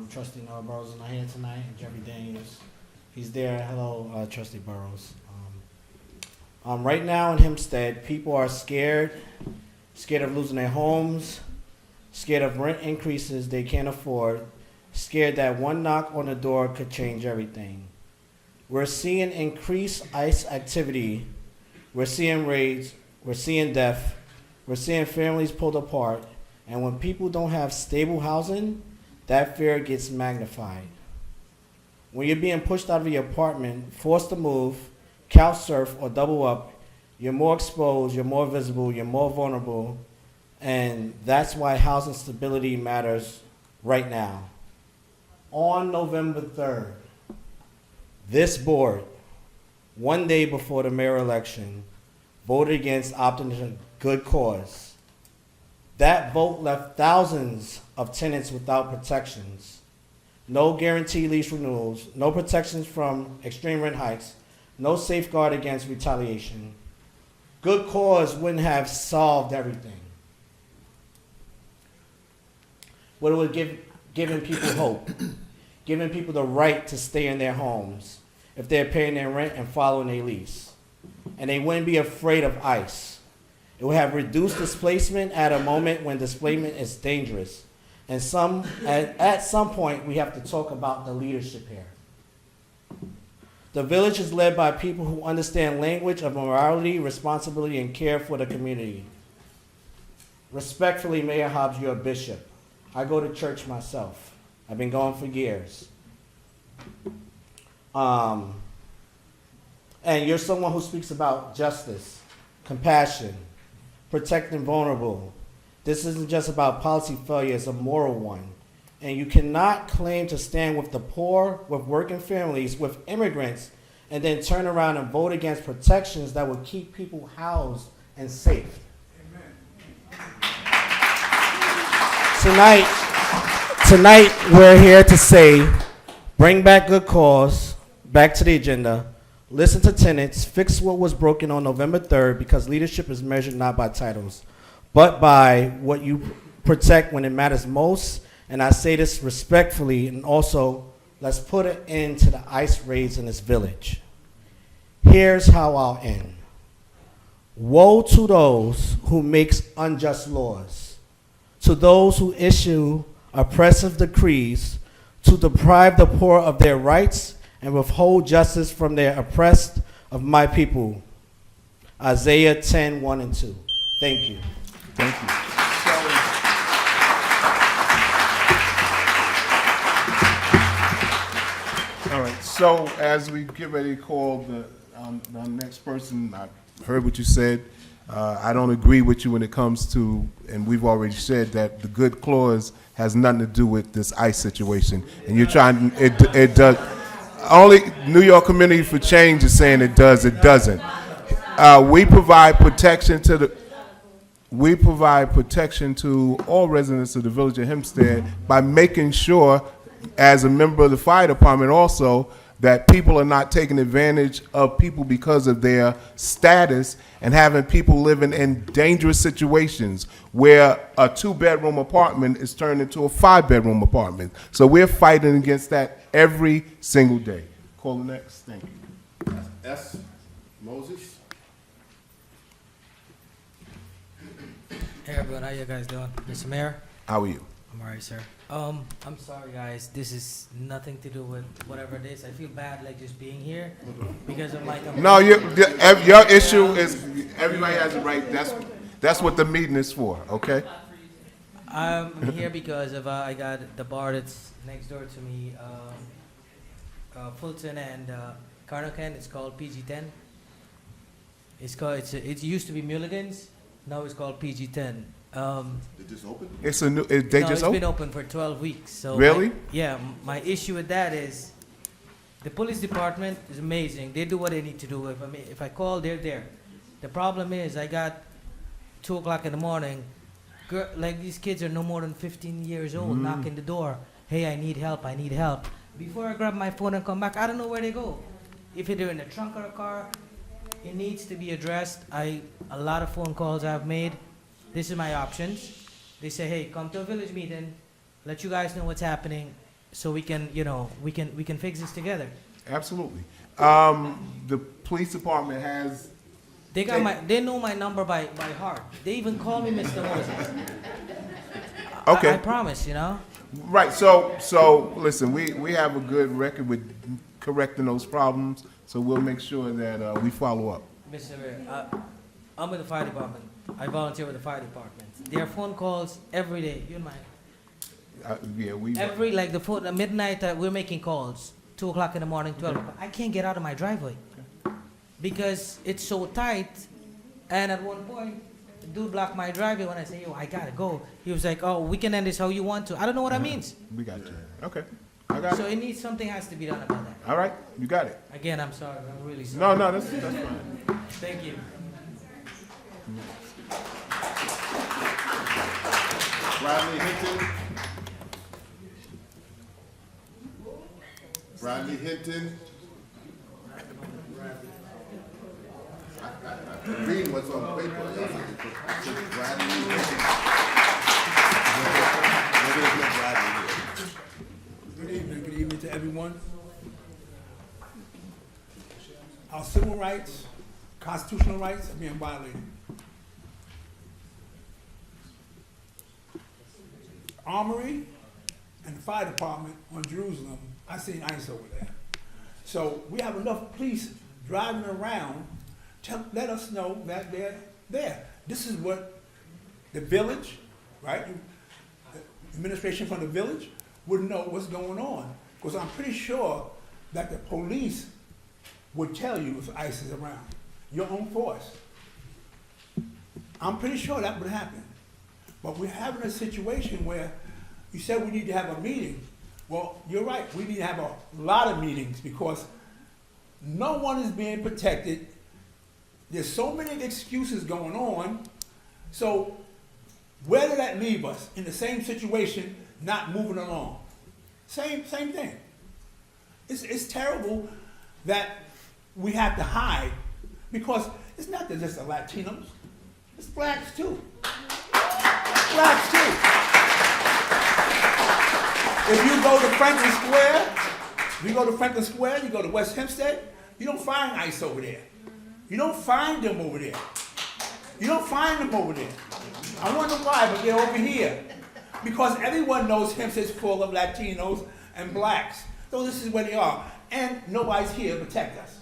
Trustee Noah Burrows is not here tonight, and Jeffrey Daniels. He's there. Hello, Trustee Burrows. Right now in Hempstead, people are scared of losing their homes, scared of rent increases they can't afford, scared that one knock on the door could change everything. We're seeing increased ICE activity. We're seeing raids. We're seeing death. We're seeing families pulled apart. And when people don't have stable housing, that fear gets magnified. When you're being pushed out of your apartment, forced to move, couch surf, or double up, you're more exposed, you're more visible, you're more vulnerable, and that's why housing stability matters right now. On November 3rd, this board, one day before the mayor election, voted against opting into good cause. That vote left thousands of tenants without protections. No guaranteed lease renewals, no protections from extreme rent hikes, no safeguard against retaliation. Good cause wouldn't have solved everything. But it would giving people hope, giving people the right to stay in their homes if they're paying their rent and following their lease. And they wouldn't be afraid of ICE. It would have reduced displacement at a moment when displacement is dangerous. And at some point, we have to talk about the leadership here. The village is led by people who understand language of morality, responsibility, and care for the community. Respectfully, Mayor Hobbs, you're a bishop. I go to church myself. I've been going for years. And you're someone who speaks about justice, compassion, protecting vulnerable, This isn't just about policy failure, it's a moral one. And you cannot claim to stand with the poor, with working families, with immigrants, and then turn around and vote against protections that will keep people housed and safe. Tonight, we're here to say, bring back good cause, back to the agenda, listen to tenants, fix what was broken on November 3rd, because leadership is measured not by titles, but by what you protect when it matters most. And I say this respectfully, and also, let's put an end to the ICE raids in this village. Here's how I'll end. Woe to those who make unjust laws, to those who issue oppressive decrees to deprive the poor of their rights and withhold justice from their oppressed of my people. Isaiah 10:1-2. Thank you. Thank you. All right, so as we get ready to call the next person, I heard what you said. I don't agree with you when it comes to, and we've already said that the good clause has nothing to do with this ICE situation. And you're trying, it does. Only New York Community for Change is saying it does, it doesn't. We provide protection to all residents of the village of Hempstead by making sure, as a member of the fire department also, that people are not taking advantage of people because of their status and having people living in dangerous situations where a 2-bedroom apartment is turned into a 5-bedroom apartment. So we're fighting against that every single day. Call the next. Thank you. S. Moses. Hey everyone, how you guys doing? Mr. Mayor? How are you? I'm alright, sir. I'm sorry guys, this is nothing to do with whatever it is. I feel bad like just being here because I'm like... No, your issue is, everybody has a right, that's what the meeting is for, okay? I'm here because of, I got the bar that's next door to me, Fulton and Carnocan. It's called PG-10. It used to be Mulligan's, now it's called PG-10. It just opened? It's a new, It's been open for 12 weeks. So really? My issue with that is the police department is amazing. They do what they need to do. If I call, they're there. The problem is I got 2 o'clock in the morning, like these kids are no more than 15 years old, knocking the door. Hey, I need help, I need help. Before I grab my phone and come back, I don't know where they go. If they're in the trunk of a car, it needs to be addressed. A lot of phone calls I've made. This is my options. They say, hey, come to a village meeting, let you guys know what's happening, so we can, we can fix this together. Absolutely. The police department has... They know my number by heart. They even call me Mr. Moses. Okay. I promise, Right, so listen, we have a good record with correcting those problems, so we'll make sure that we follow up. Mr. Mayor, I'm with the fire department. I volunteer with the fire department. There are phone calls every day. You mind? Every, like the phone at midnight, we're making calls. 2 o'clock in the morning, 12 o'clock. I can't get out of my driveway because it's so tight. And at one point, the dude blocked my driveway when I say, yo, I gotta go. He was like, oh, we can end this how you want to. I don't know what that means. We got you. Okay. I got So it. it needs, something has to be done about that. All right, you got it. Again, I'm sorry. I'm really sorry. No, that's fine. Thank you. Bradley Hinton. Bradley Hinton. I'm reading what's on the paper. Bradley Hinton. Good evening to everyone. Our civil rights, constitutional rights are being violated. Armory and the fire department on Jerusalem, I seen ICE over there. So we have enough police driving around to let us know that they're there. This is what the village, right? The administration from the village would know what's going on. Because I'm pretty sure that the police would tell you if ICE is around, your own force. I'm pretty sure that would happen. But we're having a situation where you said we need to have a meeting. Well, you're right, we need to have a lot of meetings because no one is being protected. There's so many excuses going on. So where did that leave us? In the same situation, not moving along. Same thing. It's terrible that we have to hide because it's not just the Latinos, it's blacks too. Blacks too. If you go to Franklin Square, you go to West Hempstead, you don't find ICE over there. You don't find them over there. You don't find them over there. I wonder why, but they're over here. Because everyone knows Hempstead's full of Latinos and blacks. So this is where they are. And nobody's here to protect us.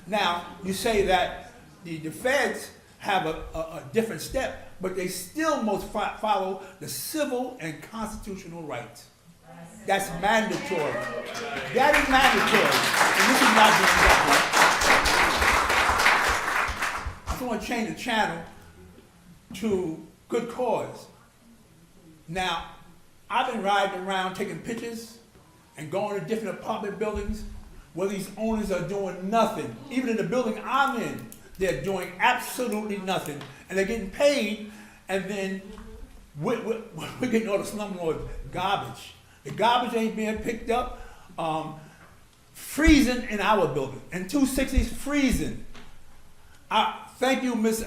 Now, you say that the feds have a different step, but they still must follow the civil and constitutional rights. That's mandatory. That is mandatory. And this is not being done. I just want to change the channel to Good Cause. Now, I've been riding around taking pictures and going to different apartment buildings where these owners are doing nothing. Even in the building I'm in, they're doing absolutely nothing. And they're getting paid, and then we're getting all the slumlord garbage. The garbage ain't being picked up. Freezing in our building. In 260s, freezing. Thank you, Miss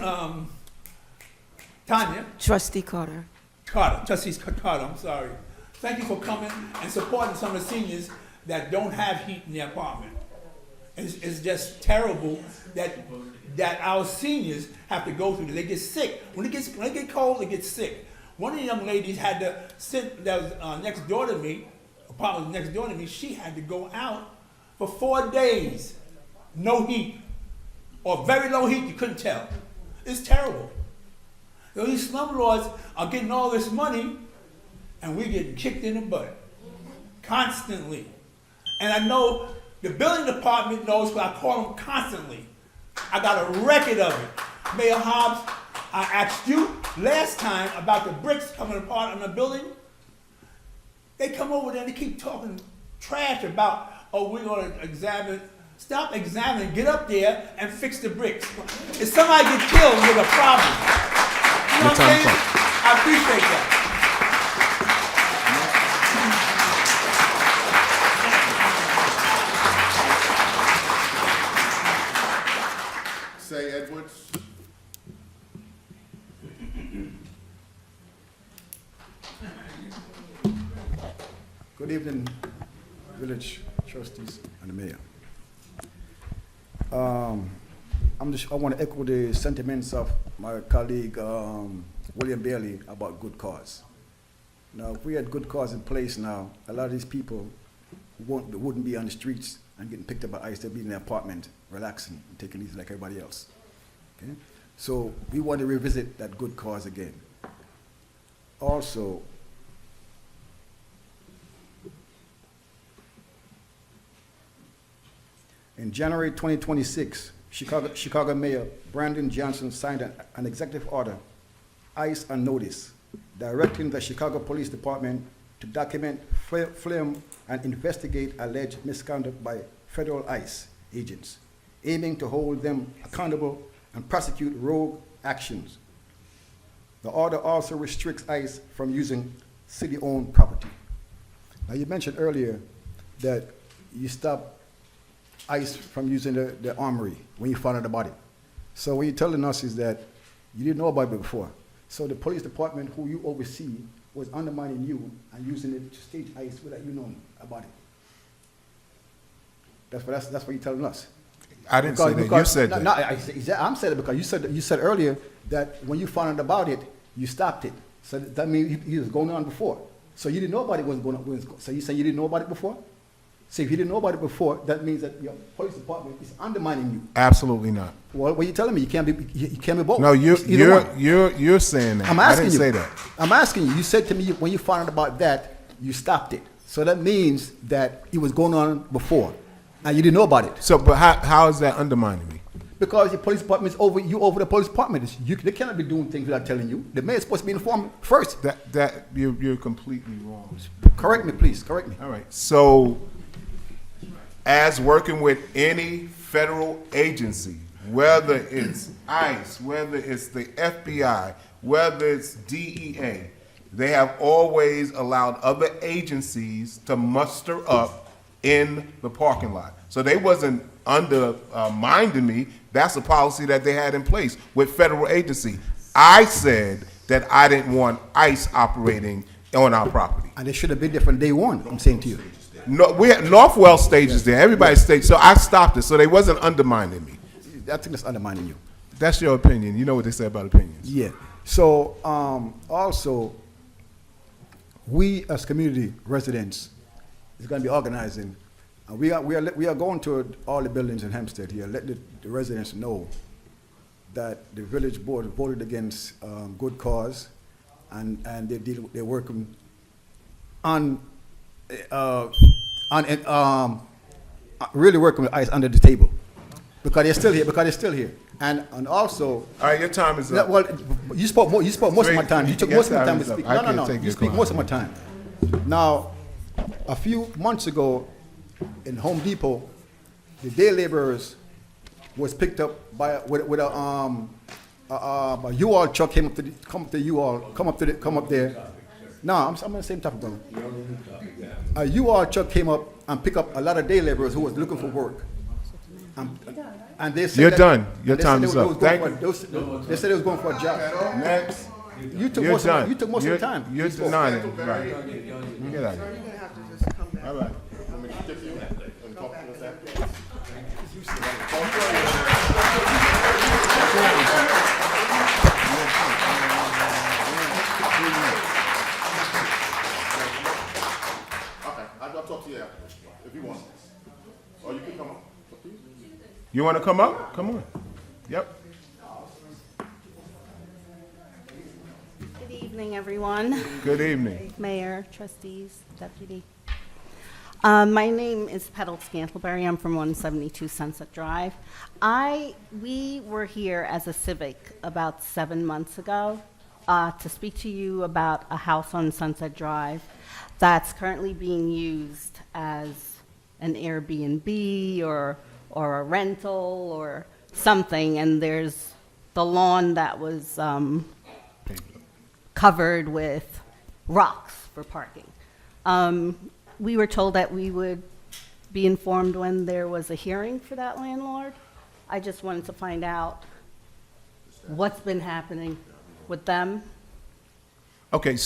Tanya. Trustee Carter. Trustee Carter, I'm sorry. Thank you for coming and supporting some of the seniors that don't have heat in their apartment. It's just terrible that our seniors have to go through this. They get sick. When they get cold, they get sick. One of the young ladies had to sit, that was next door to me, apartment next door to me, she had to go out for 4 days. No heat. Or very low heat, you couldn't tell. It's terrible. So these slumlords are getting all this money, and we're getting kicked in the butt. Constantly. And I know the building department knows, because I call them constantly. I got a record of it. Mayor Hobbs, I asked you last time about the bricks coming apart on the building. They come over there and they keep talking trash about, oh, we're going to examine. Stop examining, get up there and fix the bricks. If somebody gets killed, there's a problem. You know what I'm saying? I appreciate that. Say Edwards. Good evening, village trustees and the mayor. I want to echo the sentiments of my colleague William Bailey about good cause. Now, if we had good cause in place now, a lot of these people wouldn't be on the streets and getting picked up by ICE. They'd be in their apartment, relaxing and taking it easy like everybody else. Okay? So we want to revisit that good cause again. Also, in January 2026, Chicago Mayor Brandon Johnson signed an executive order, ICE on notice, directing the Chicago Police Department to document, film, and investigate alleged misconduct by federal ICE agents, aiming to hold them accountable and prosecute rogue actions. The order also restricts ICE from using city-owned property. Now, you mentioned earlier that you stopped ICE from using the armory when you found out about it. So what you're telling us is that you didn't know about it before. So the police department who you oversee was undermining you and using it to stage ICE without you knowing about it. That's what you're telling us. I didn't say that. You said that. No, I'm saying it because you said earlier that when you found out about it, you stopped it. So that means it was going on before. So you didn't know about it wasn't going on. So you say you didn't know about it before? So if you didn't know about it before, that means that your police department is undermining you. Absolutely not. Well, what are you telling me? You can't be both. No, you're saying that. I'm asking I didn't you. say that. I'm asking you. You said to me when you found out about that, you stopped it. So that means that it was going on before, and you didn't know about it. So, but how is that undermining me? Because the police department is over the police department. They cannot be doing things without telling you. The mayor is supposed to be informed first. You're completely wrong. Correct me, please. Correct me. All right. So, as working with any federal agency, whether it's ICE, whether it's the FBI, whether it's DEA, they have always allowed other agencies to muster up in the parking lot. So they wasn't undermining me. That's a policy that they had in place with federal agency. I said that I didn't want ICE operating on our property. And they should have been there from day one, I'm saying to you. No, we had Northwell stages there. Everybody staged. So I stopped it. So they wasn't undermining me. I think that's undermining you. That's your opinion. You know what they say about opinions. Yeah. So also, we as community residents is going to be organizing. We are going to all the buildings in Hempstead here, let the residents know that the village board voted against good cause, and they're working on really working with ICE under the table, because they're still here. And also, all right, your time is up. Well, you spoke most of my time. You took most of my time to speak. No. You speak most of my time. Now, a few months ago, in Home Depot, the day laborers was picked up by with a U-Haul truck come up there. No, I'm on the same topic, brother. A U-Haul truck came up and picked up a lot of day laborers who was looking for work. And they said you're done. Your time is up. Thank you. They said they was going for a job. Next. You took most of the time. You're denying it. Right. Get out of here. All right. I'll talk to you after, if you want. Or you can come up. You want to come up? Come on. Yep. Good evening, everyone. Good evening. Mayor, trustees, deputy. My name is Petal Scantleberry. I'm from 172 Sunset Drive. We were here as a civic about 7 months ago to speak to you about a house on Sunset Drive that's currently being used as an Airbnb or a rental or something, and there's the lawn that was covered with rocks for parking. We were told that we would be informed when there was a hearing for that landlord. I just wanted to find out what's been happening with them. Okay,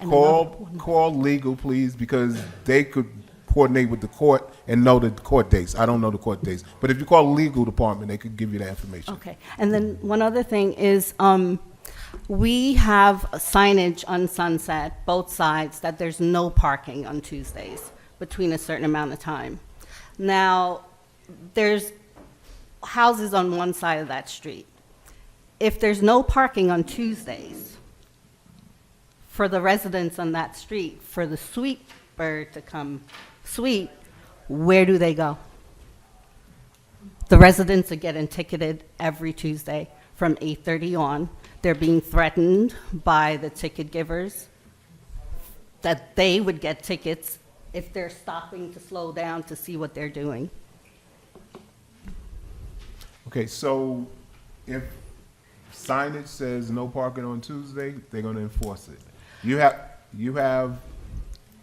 call legal, please, because they could coordinate with the court and know the court dates. I don't know the court dates. But if you call the legal department, they could give you that information. Okay. And then one other thing is we have signage on Sunset, both sides, that there's no parking on Tuesdays between a certain amount of time. Now, there's houses on one side of that street. If there's no parking on Tuesdays for the residents on that street, for the sweeper to come sweep, where do they go? The residents are getting ticketed every Tuesday from 8:30 on. They're being threatened by the ticket givers that they would get tickets if they're stopping to slow down to see what they're doing. Okay, so if signage says no parking on Tuesday, they're going to enforce it. You have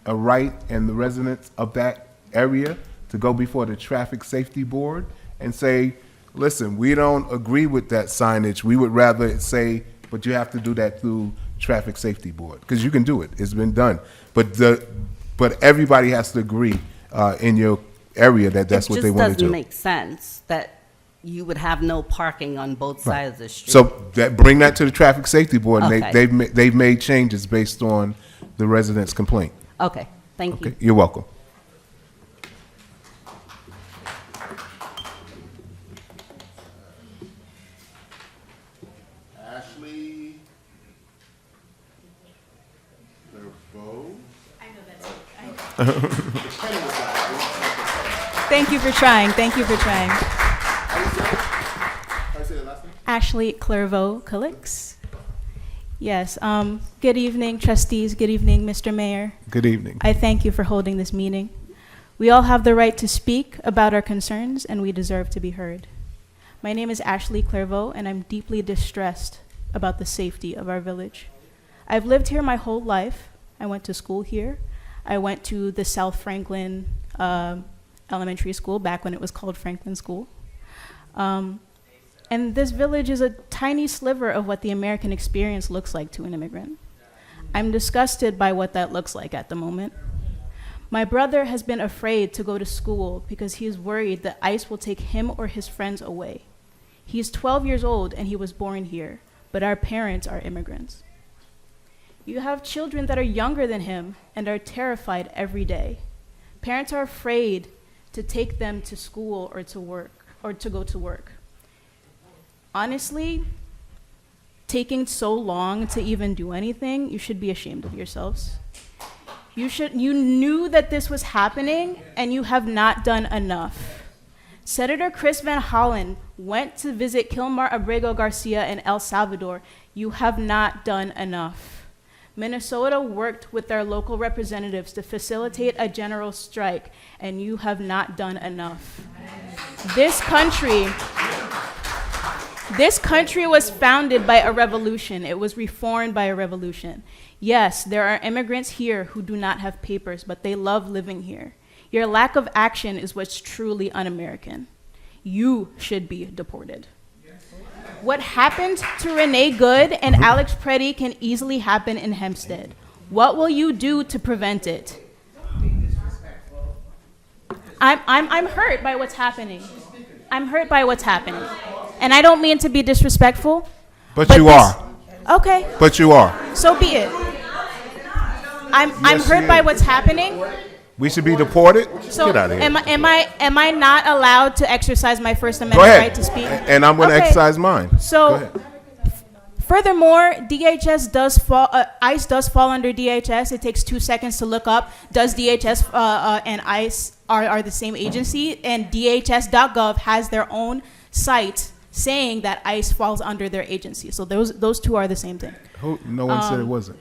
a right, and the residents of that area, to go before the traffic safety board and say, listen, we don't agree with that signage. We would rather say, but you have to do that through traffic safety board, because you can do it. It's been done. But everybody has to agree in your area that that's what they want to do. It just doesn't make sense that you would have no parking on both sides of the street. So bring that to the traffic safety board, and Okay. they've made changes based on the residents' complaint. Okay, thank you. Okay, you're welcome. Ashley Verbo. Thank you for trying. Thank you for trying. Ashley Clairvaux Calix. Yes, good evening, trustees. Good evening, Mr. Mayor. Good evening. I thank you for holding this meeting. We all have the right to speak about our concerns, and we deserve to be heard. My name is Ashley Clairvaux, and I'm deeply distressed about the safety of our village. I've lived here my whole life. I went to school here. I went to the South Franklin Elementary School back when it was called Franklin School. And this village is a tiny sliver of what the American experience looks like to an immigrant. I'm disgusted by what that looks like at the moment. My brother has been afraid to go to school because he is worried that ICE will take him or his friends away. He's 12 years old and he was born here, but our parents are immigrants. You have children that are younger than him and are terrified every day. Parents are afraid to take them to school or to work, or to go to work. Honestly, taking so long to even do anything, you should be ashamed of yourselves. You knew that this was happening and you have not done enough. Senator Chris Van Hollen went to visit Kilmar Abrego Garcia in El Salvador. You have not done enough. Minnesota worked with their local representatives to facilitate a general strike, and you have not done enough. This country was founded by a revolution. It was reformed by a revolution. Yes, there are immigrants here who do not have papers, but they love living here. Your lack of action is what's truly un-American. You should be deported. What happened to Renee Good and Alex Preddy can easily happen in Hempstead. What will you do to prevent it? I'm hurt by what's happening. I'm hurt by what's happening. And I don't mean to be disrespectful. But you are. Okay. But you are. So be it. I'm hurt by what's happening. We should be deported? So Get out of here. am I not allowed to exercise my First Amendment right to speak? And I'm going to exercise mine. So, furthermore, DHS does fall. ICE does fall under DHS. It takes 2 seconds to look up. Does DHS and ICE are the same agency? And DHS.gov has their own site saying that ICE falls under their agency. So those two are the same thing. No one said it wasn't.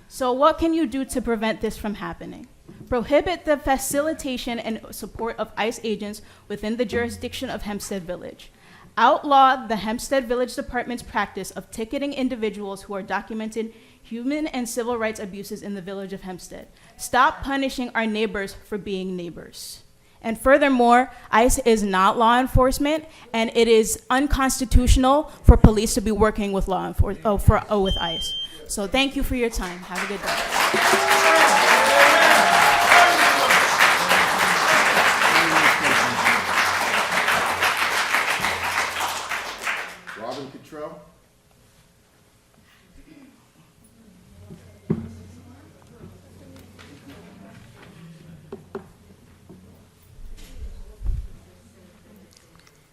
So what can you do to prevent this from happening? Prohibit the facilitation and support of ICE agents within the jurisdiction of Hempstead Village. Outlaw the Hempstead Village Department's practice of ticketing individuals who are documented human and civil rights abuses in the village of Hempstead. Stop punishing our neighbors for being neighbors. And furthermore, ICE is not law enforcement, and it is unconstitutional for police to be working with law enforcement with ICE. So thank you for your time. Have a good day. Robin Cottrell.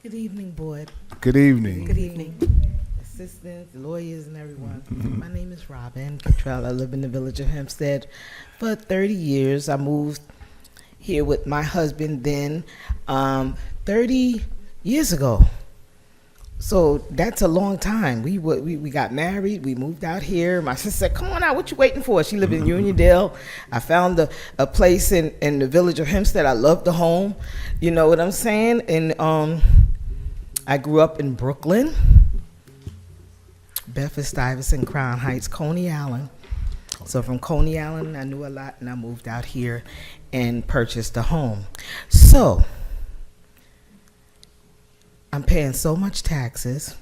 Good evening, board. Good evening. Good evening. Assistants, lawyers, and everyone. My name is Robin Cottrell. I live in the village of Hempstead for 30 years. I moved here with my husband then 30 years ago. So that's a long time. We got married. We moved out here. My sister said, "Come on out. What you waiting for?" She lived in Uniondale. I found a place in the village of Hempstead. I loved the home. You know what I'm saying? And I grew up in Brooklyn, Bedford-Stuyvesant, Crown Heights, Coney Island. So from Coney Island, I knew a lot, and I moved out here and purchased a home. So I'm paying so much taxes,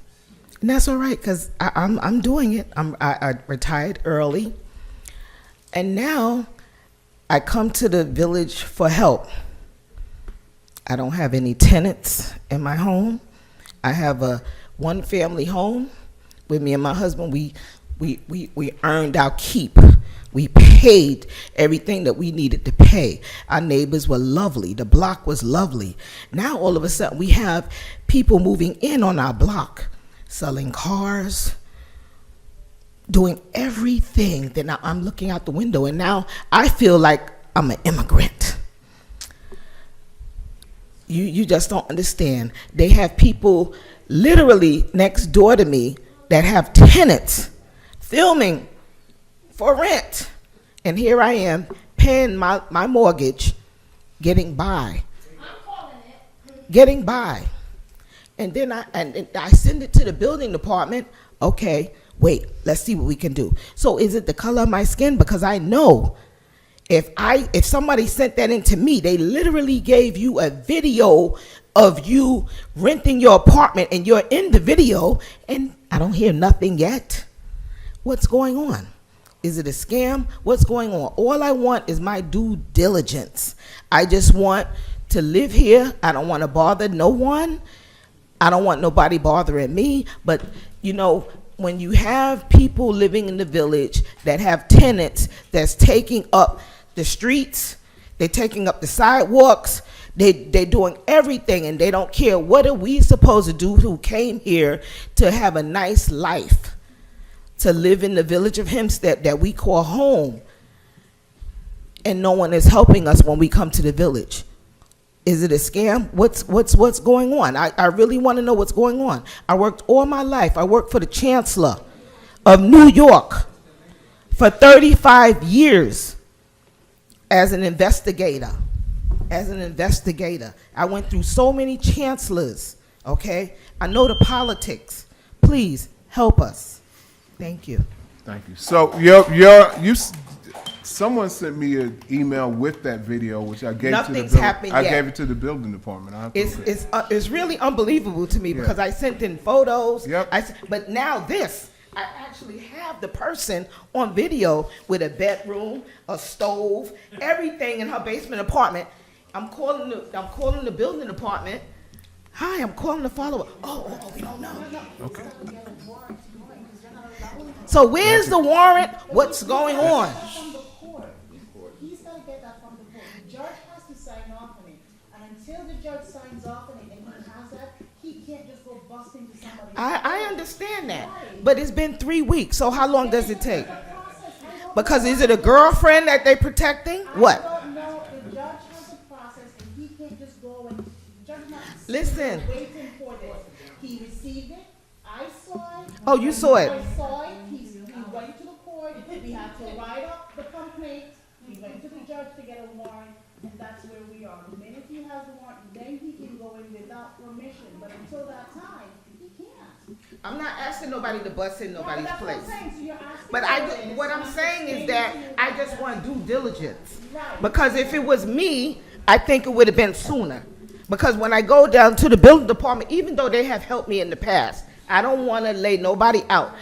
and that's all right because I'm doing it. I retired early, and now I come to the village for help. I don't have any tenants in my home. I have a one-family home with me and my husband. We earned our keep. We paid everything that we needed to pay. Our neighbors were lovely. The block was lovely. Now all of a sudden we have people moving in on our block, selling cars, doing everything. Then I'm looking out the window and now I feel like I'm an immigrant. You just don't understand. They have people literally next door to me that have tenants filming for rent. And here I am paying my mortgage, getting by. Getting by. And then I send it to the building department. Okay, wait, let's see what we can do. So is it the color of my skin? Because I know if somebody sent that in to me, they literally gave you a video of you renting your apartment and you're in the video and I don't hear nothing yet. What's going on? Is it a scam? What's going on? All I want is my due diligence. I just want to live here. I don't want to bother no one. I don't want nobody bothering me. But, you know, when you have people living in the village that have tenants that's taking up the streets, they're taking up the sidewalks, they're doing everything, and they don't care. What are we supposed to do who came here to have a nice life, to live in the village of Hempstead that we call home, and no one is helping us when we come to the village? Is it a scam? What's going on? I really want to know what's going on. I worked all my life. I worked for the Chancellor of New York for 35 years as an investigator. I went through so many chancellors, okay? I know the politics. Please help us. Thank you. Thank you. So someone sent me an email with that video, which I gave Nothing's to the happened I yet. gave it to the building department. It's really unbelievable to me because I sent in photos. Yep. But now I actually have the person on video with a bedroom, a stove, everything in her basement apartment. I'm calling the building department. Hi, I'm calling to follow up. Oh, we don't know. Okay. So where's the warrant? What's going on? He's got to get that from the court. The judge has to sign off on it. And until the judge signs off on it and he has that, he can't just go bust into somebody's I understand that, but it's been 3 weeks. So how long does it take? Because is it a girlfriend that they're protecting? What? I don't know. The judge has a process and he can't just go and, the judge is not Listen. waiting for this. He received it. I saw it. Oh, you saw it. I saw it. He went to the court. We had to write up the complaint. We went to the judge to get a warrant, and that's where we are. The minute he has the warrant, then he can go in without permission. But until that time, he can't. I'm not asking nobody to bust in nobody's That's what I'm place. saying. So you're asking But for it. what I'm saying is that I just want due diligence. Right. Because if it was me, I think it would have been sooner. Because when I go down to the building department, even though they have helped me in the past, I don't want to lay nobody out.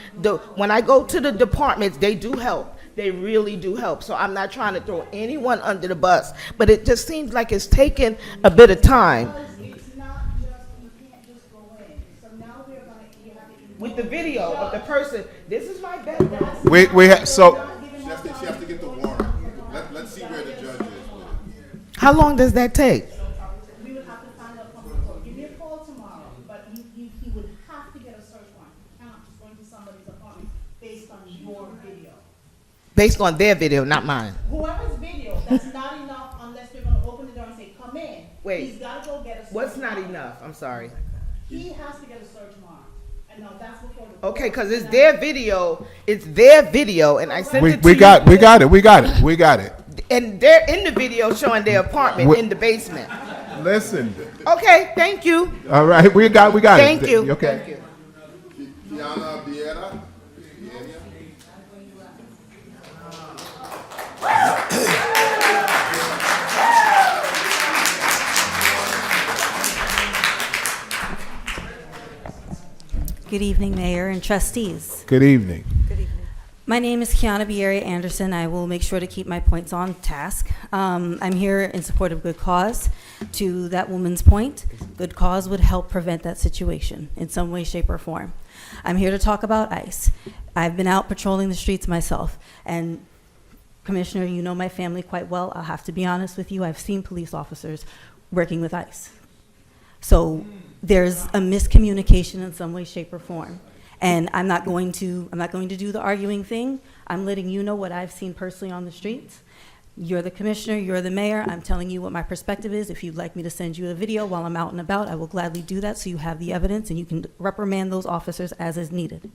When I go to the departments, they do help. They really do help. So I'm not trying to throw anyone under the bus. But it just seems like it's taken a bit of time. It's not just, you can't just go in. So now we're going to, you have to. With the video of the person, this is my bedroom. She has to get the warrant. Let's see where the judge is with it. How long does that take? We would have to find out from the court. Give me a call tomorrow, but he would have to get a search warrant. You cannot just go into somebody's apartment based on your video. Based on their video, not mine. Whoever's video, that's not enough unless we're gonna open the door and say, come in. Wait. He's gotta go get a search What's not warrant. enough? I'm sorry. He has to get a search warrant. And no, that's before the. Okay, because it's their video. It's their video, and I sent it to We you. got it. And they're in the video showing their apartment in the basement. Listen. Okay, thank you. All right, we got it. Thank you. Okay. Thank you. Kiana Biera. Good evening, Mayor and trustees. Good evening. My name is Kiana Bieri Anderson. I will make sure to keep my points on task. I'm here in support of good cause. To that woman's point, good cause would help prevent that situation in some way, shape, or form. I'm here to talk about ICE. I've been out patrolling the streets myself, and Commissioner, you know my family quite well. I'll have to be honest with you. I've seen police officers working with ICE. So there's a miscommunication in some way, shape, or form. And I'm not going to do the arguing thing. I'm letting you know what I've seen personally on the streets. You're the commissioner, you're the mayor. I'm telling you what my perspective is. If you'd like me to send you a video while I'm out and about, I will gladly do that so you have the evidence and you can reprimand those officers as is needed.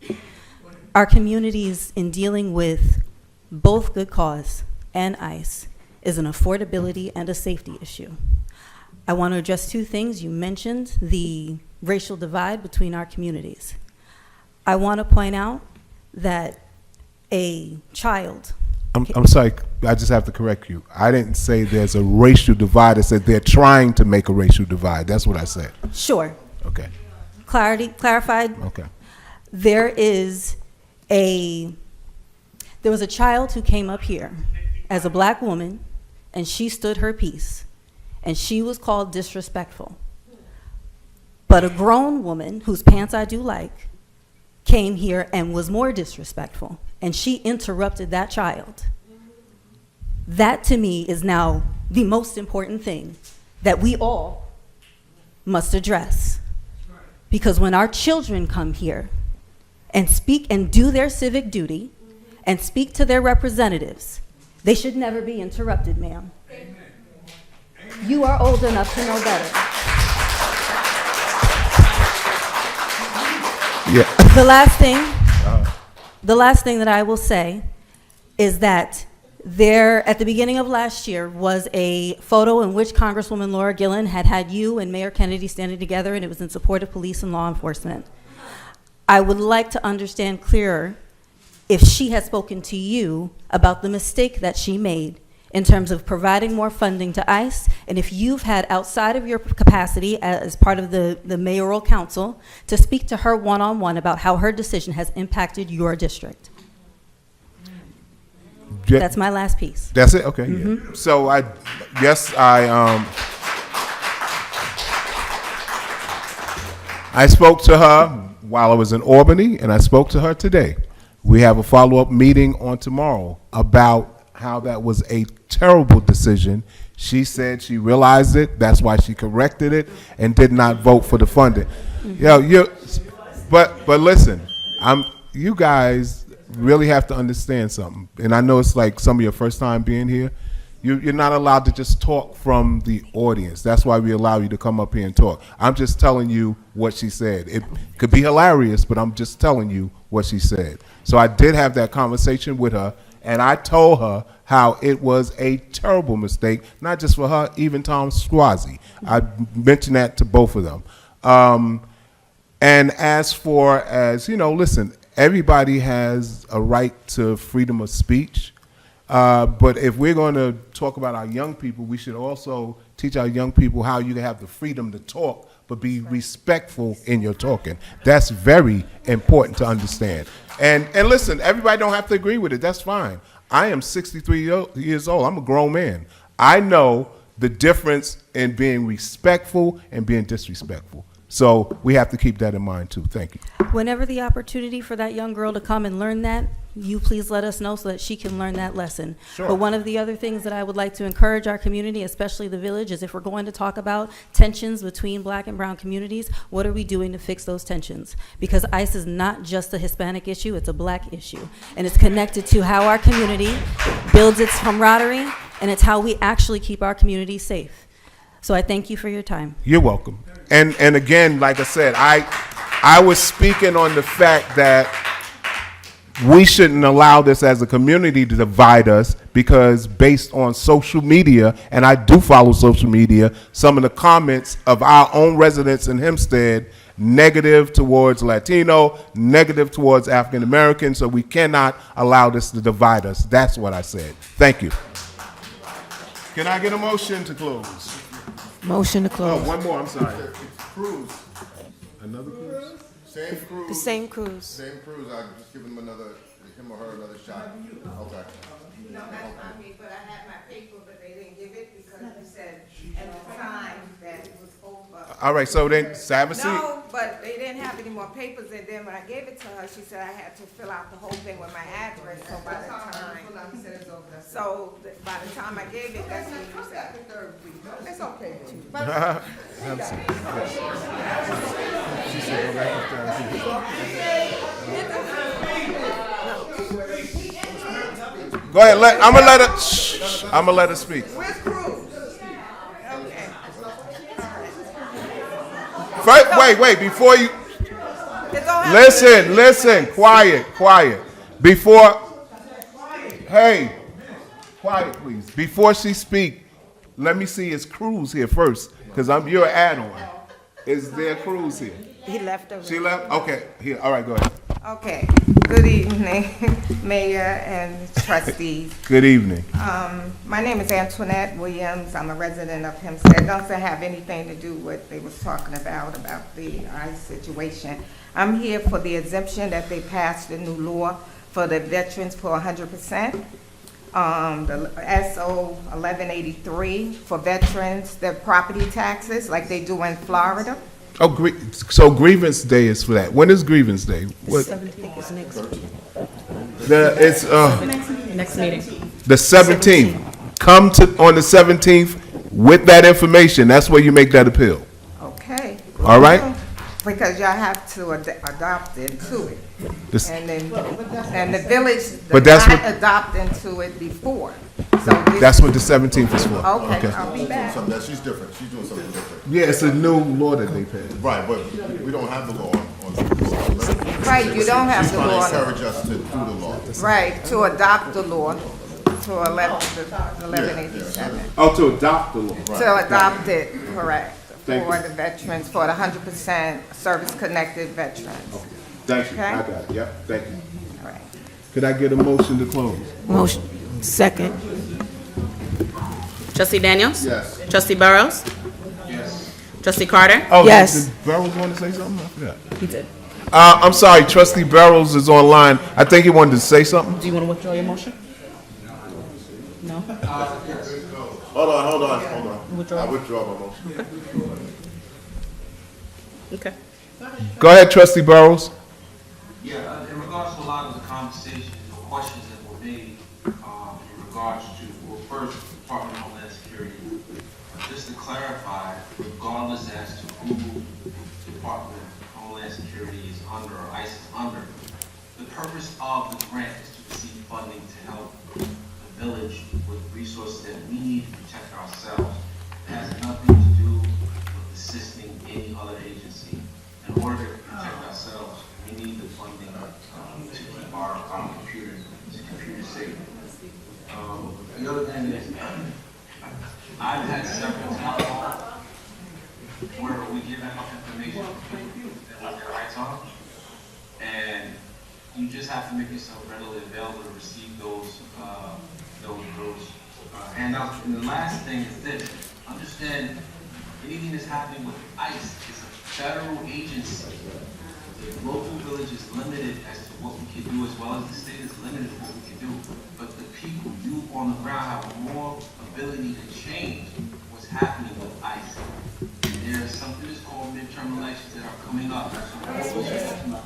Our communities in dealing with both Good Cause and ICE is an affordability and a safety issue. I want to address two things. You mentioned the racial divide between our communities. I want to point out that a child. I'm sorry, I just have to correct you. I didn't say there's a racial divide. I said they're trying to make a racial divide. That's what I said. Sure. Okay. Clarified. Okay. There was a child who came up here as a black woman, and she stood her piece, and she was called disrespectful. But a grown woman, whose pants I do like, came here and was more disrespectful, and she interrupted that child. That, to me, is now the most important thing that we all must address. Because when our children come here and speak and do their civic duty and speak to their representatives, they should never be interrupted, ma'am. You are old enough to know better. Yeah. The last thing that I will say is that there, at the beginning of last year, was a photo in which Congresswoman Laura Gillen had you and Mayor Kennedy standing together, and it was in support of police and law enforcement. I would like to understand clearer if she has spoken to you about the mistake that she made in terms of providing more funding to ICE, and if you've had, outside of your capacity as part of the mayoral council, to speak to her one-on-one about how her decision has impacted your district. That's my last piece. That's it? Okay. Mm-hmm. Yeah. So I spoke to her while I was in Albany, and I spoke to her today. We have a follow-up meeting on tomorrow about how that was a terrible decision. She said she realized it. That's why she corrected it and did not vote for the funding. But listen, you guys really have to understand something. And I know it's like some of your first time being here. You're not allowed to just talk from the audience. That's why we allow you to come up here and talk. I'm just telling you what she said. It could be hilarious, but I'm just telling you what she said. So I did have that conversation with her, and I told her how it was a terrible mistake, not just for her, even Tom Squazzi. I mentioned that to both of them. And as listen, everybody has a right to freedom of speech. But if we're going to talk about our young people, we should also teach our young people how you can have the freedom to talk, but be respectful in your talking. That's very important to understand. And listen, everybody don't have to agree with it. That's fine. I am 63 years old. I'm a grown man. I know the difference in being respectful and being disrespectful. So we have to keep that in mind too. Thank you. Whenever the opportunity for that young girl to come and learn that, you please let us know so that she can learn that lesson. Sure. But one of the other things that I would like to encourage our community, especially the village, is if we're going to talk about tensions between black and brown communities, what are we doing to fix those tensions? Because ICE is not just a Hispanic issue, it's a black issue. And it's connected to how our community builds its camaraderie, and it's how we actually keep our community safe. So I thank you for your time. You're welcome. And again, like I said, I was speaking on the fact that we shouldn't allow this as a community to divide us, because based on social media, and I do follow social media, some of the comments of our own residents in Hempstead, negative towards Latino, negative towards African Americans, so we cannot allow this to divide us. That's what I said. Thank you. Can I get a motion to close? Motion to close. Oh, one more, I'm sorry. Cruise. Another cruise? Same cruise. The same cruise. Same cruise. I just give him or her another shot. Okay. No, that's not me, but I had my paper, but they didn't give it because they said at the time that it was over. All right, so then, have a seat. No, but they didn't have any more papers, and then when I gave it to her, she said I had to fill out the whole thing with my address, so by the time I gave it, that's when you said. It's okay, too. Have a seat. She said, go back upstairs. Go ahead. I'm gonna let her. Shh, I'm gonna let her speak. Where's Cruz? Okay. First, wait. Before you listen. Quiet. Before, hey, quiet, please. Before she speak, let me see his Cruz here first, because you're an add-on. Is there Cruz here? He left over. She left. Okay. Here. All right. Go ahead. Okay. Good evening, Mayor and trustees. Good evening. My name is Antoinette Williams. I'm a resident of Hempstead. It doesn't have anything to do with what they was talking about the ICE situation. I'm here for the exemption that they passed the new law for the veterans for 100%. The SO 1183 for veterans, their property taxes like they do in Florida. Oh, so grievance day is for that. When is grievance day? What? It's next week. Next meeting. The 17th. Come on the 17th with that information. That's where you make that appeal. Okay. All right? Because y'all have to adopt into it. This- And then, and the village But did that's not what- adopt into it before. So this. That's what the 17th is for. Okay, I'll be back. She's different. She's doing something different. Yeah, it's a new law that they passed. Right, but we don't have the law on. Right, you don't have the law on She's trying to encourage us to do the law. Right, to adopt the law to 1187. Oh, to adopt the law. To adopt it, correct, Thank for you. the veterans, for the 100% service-connected veterans. Thank you. Okay. I got it. Yep. Thank you. All right. Could I get a motion to close? Motion. Second. Trustee Daniels? Yes. Trustee Burrows? Yes. Trustee Carter? Oh, Yes. Did Burrows want to say something? I forgot. He did. I'm sorry, Trustee Burrows is online. I think he wanted to say something. Do you want to withdraw your motion? No? Hold on. Withdraw. I withdraw my motion. Okay. Go ahead, Trustee Burrows. Yeah, in regards to a lot of the conversations or questions that were made, in regards to, well, first, Department of Homeland Security, just to clarify, regardless as to who Department of Homeland Security is under or ICE is under, the purpose of the grant is to receive funding to help the village with resources that we need to protect ourselves. It has nothing to do with assisting any other agency. In order to protect ourselves, we need the funding to keep our computers safe. The other thing is, I've had several times where we give enough information that what their rights are, and you just have to make yourself readily available to receive those handouts. And the last thing is this: understand anything that's happening with ICE is a federal agency. The local village is limited as to what we can do, as well as the state is limited to what we can do. But the people, you on the ground, have more ability to change what's happening with ICE. There's something that's called midterm elections that are coming up. So those people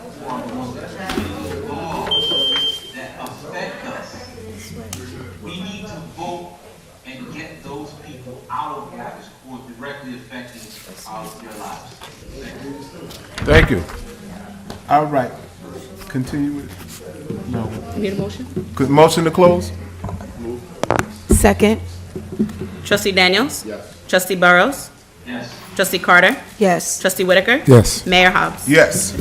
who are the ones that are creating laws that affect us, we need to vote and get those people out of office who are directly affecting their lives. Thank you. All right. Continue with. No. You need a motion? Motion to close? Second. Trustee Daniels? Yes. Trustee Burrows? Yes. Trustee Carter? Yes. Trustee Whitaker? Yes. Mayor Hobbs? Yes.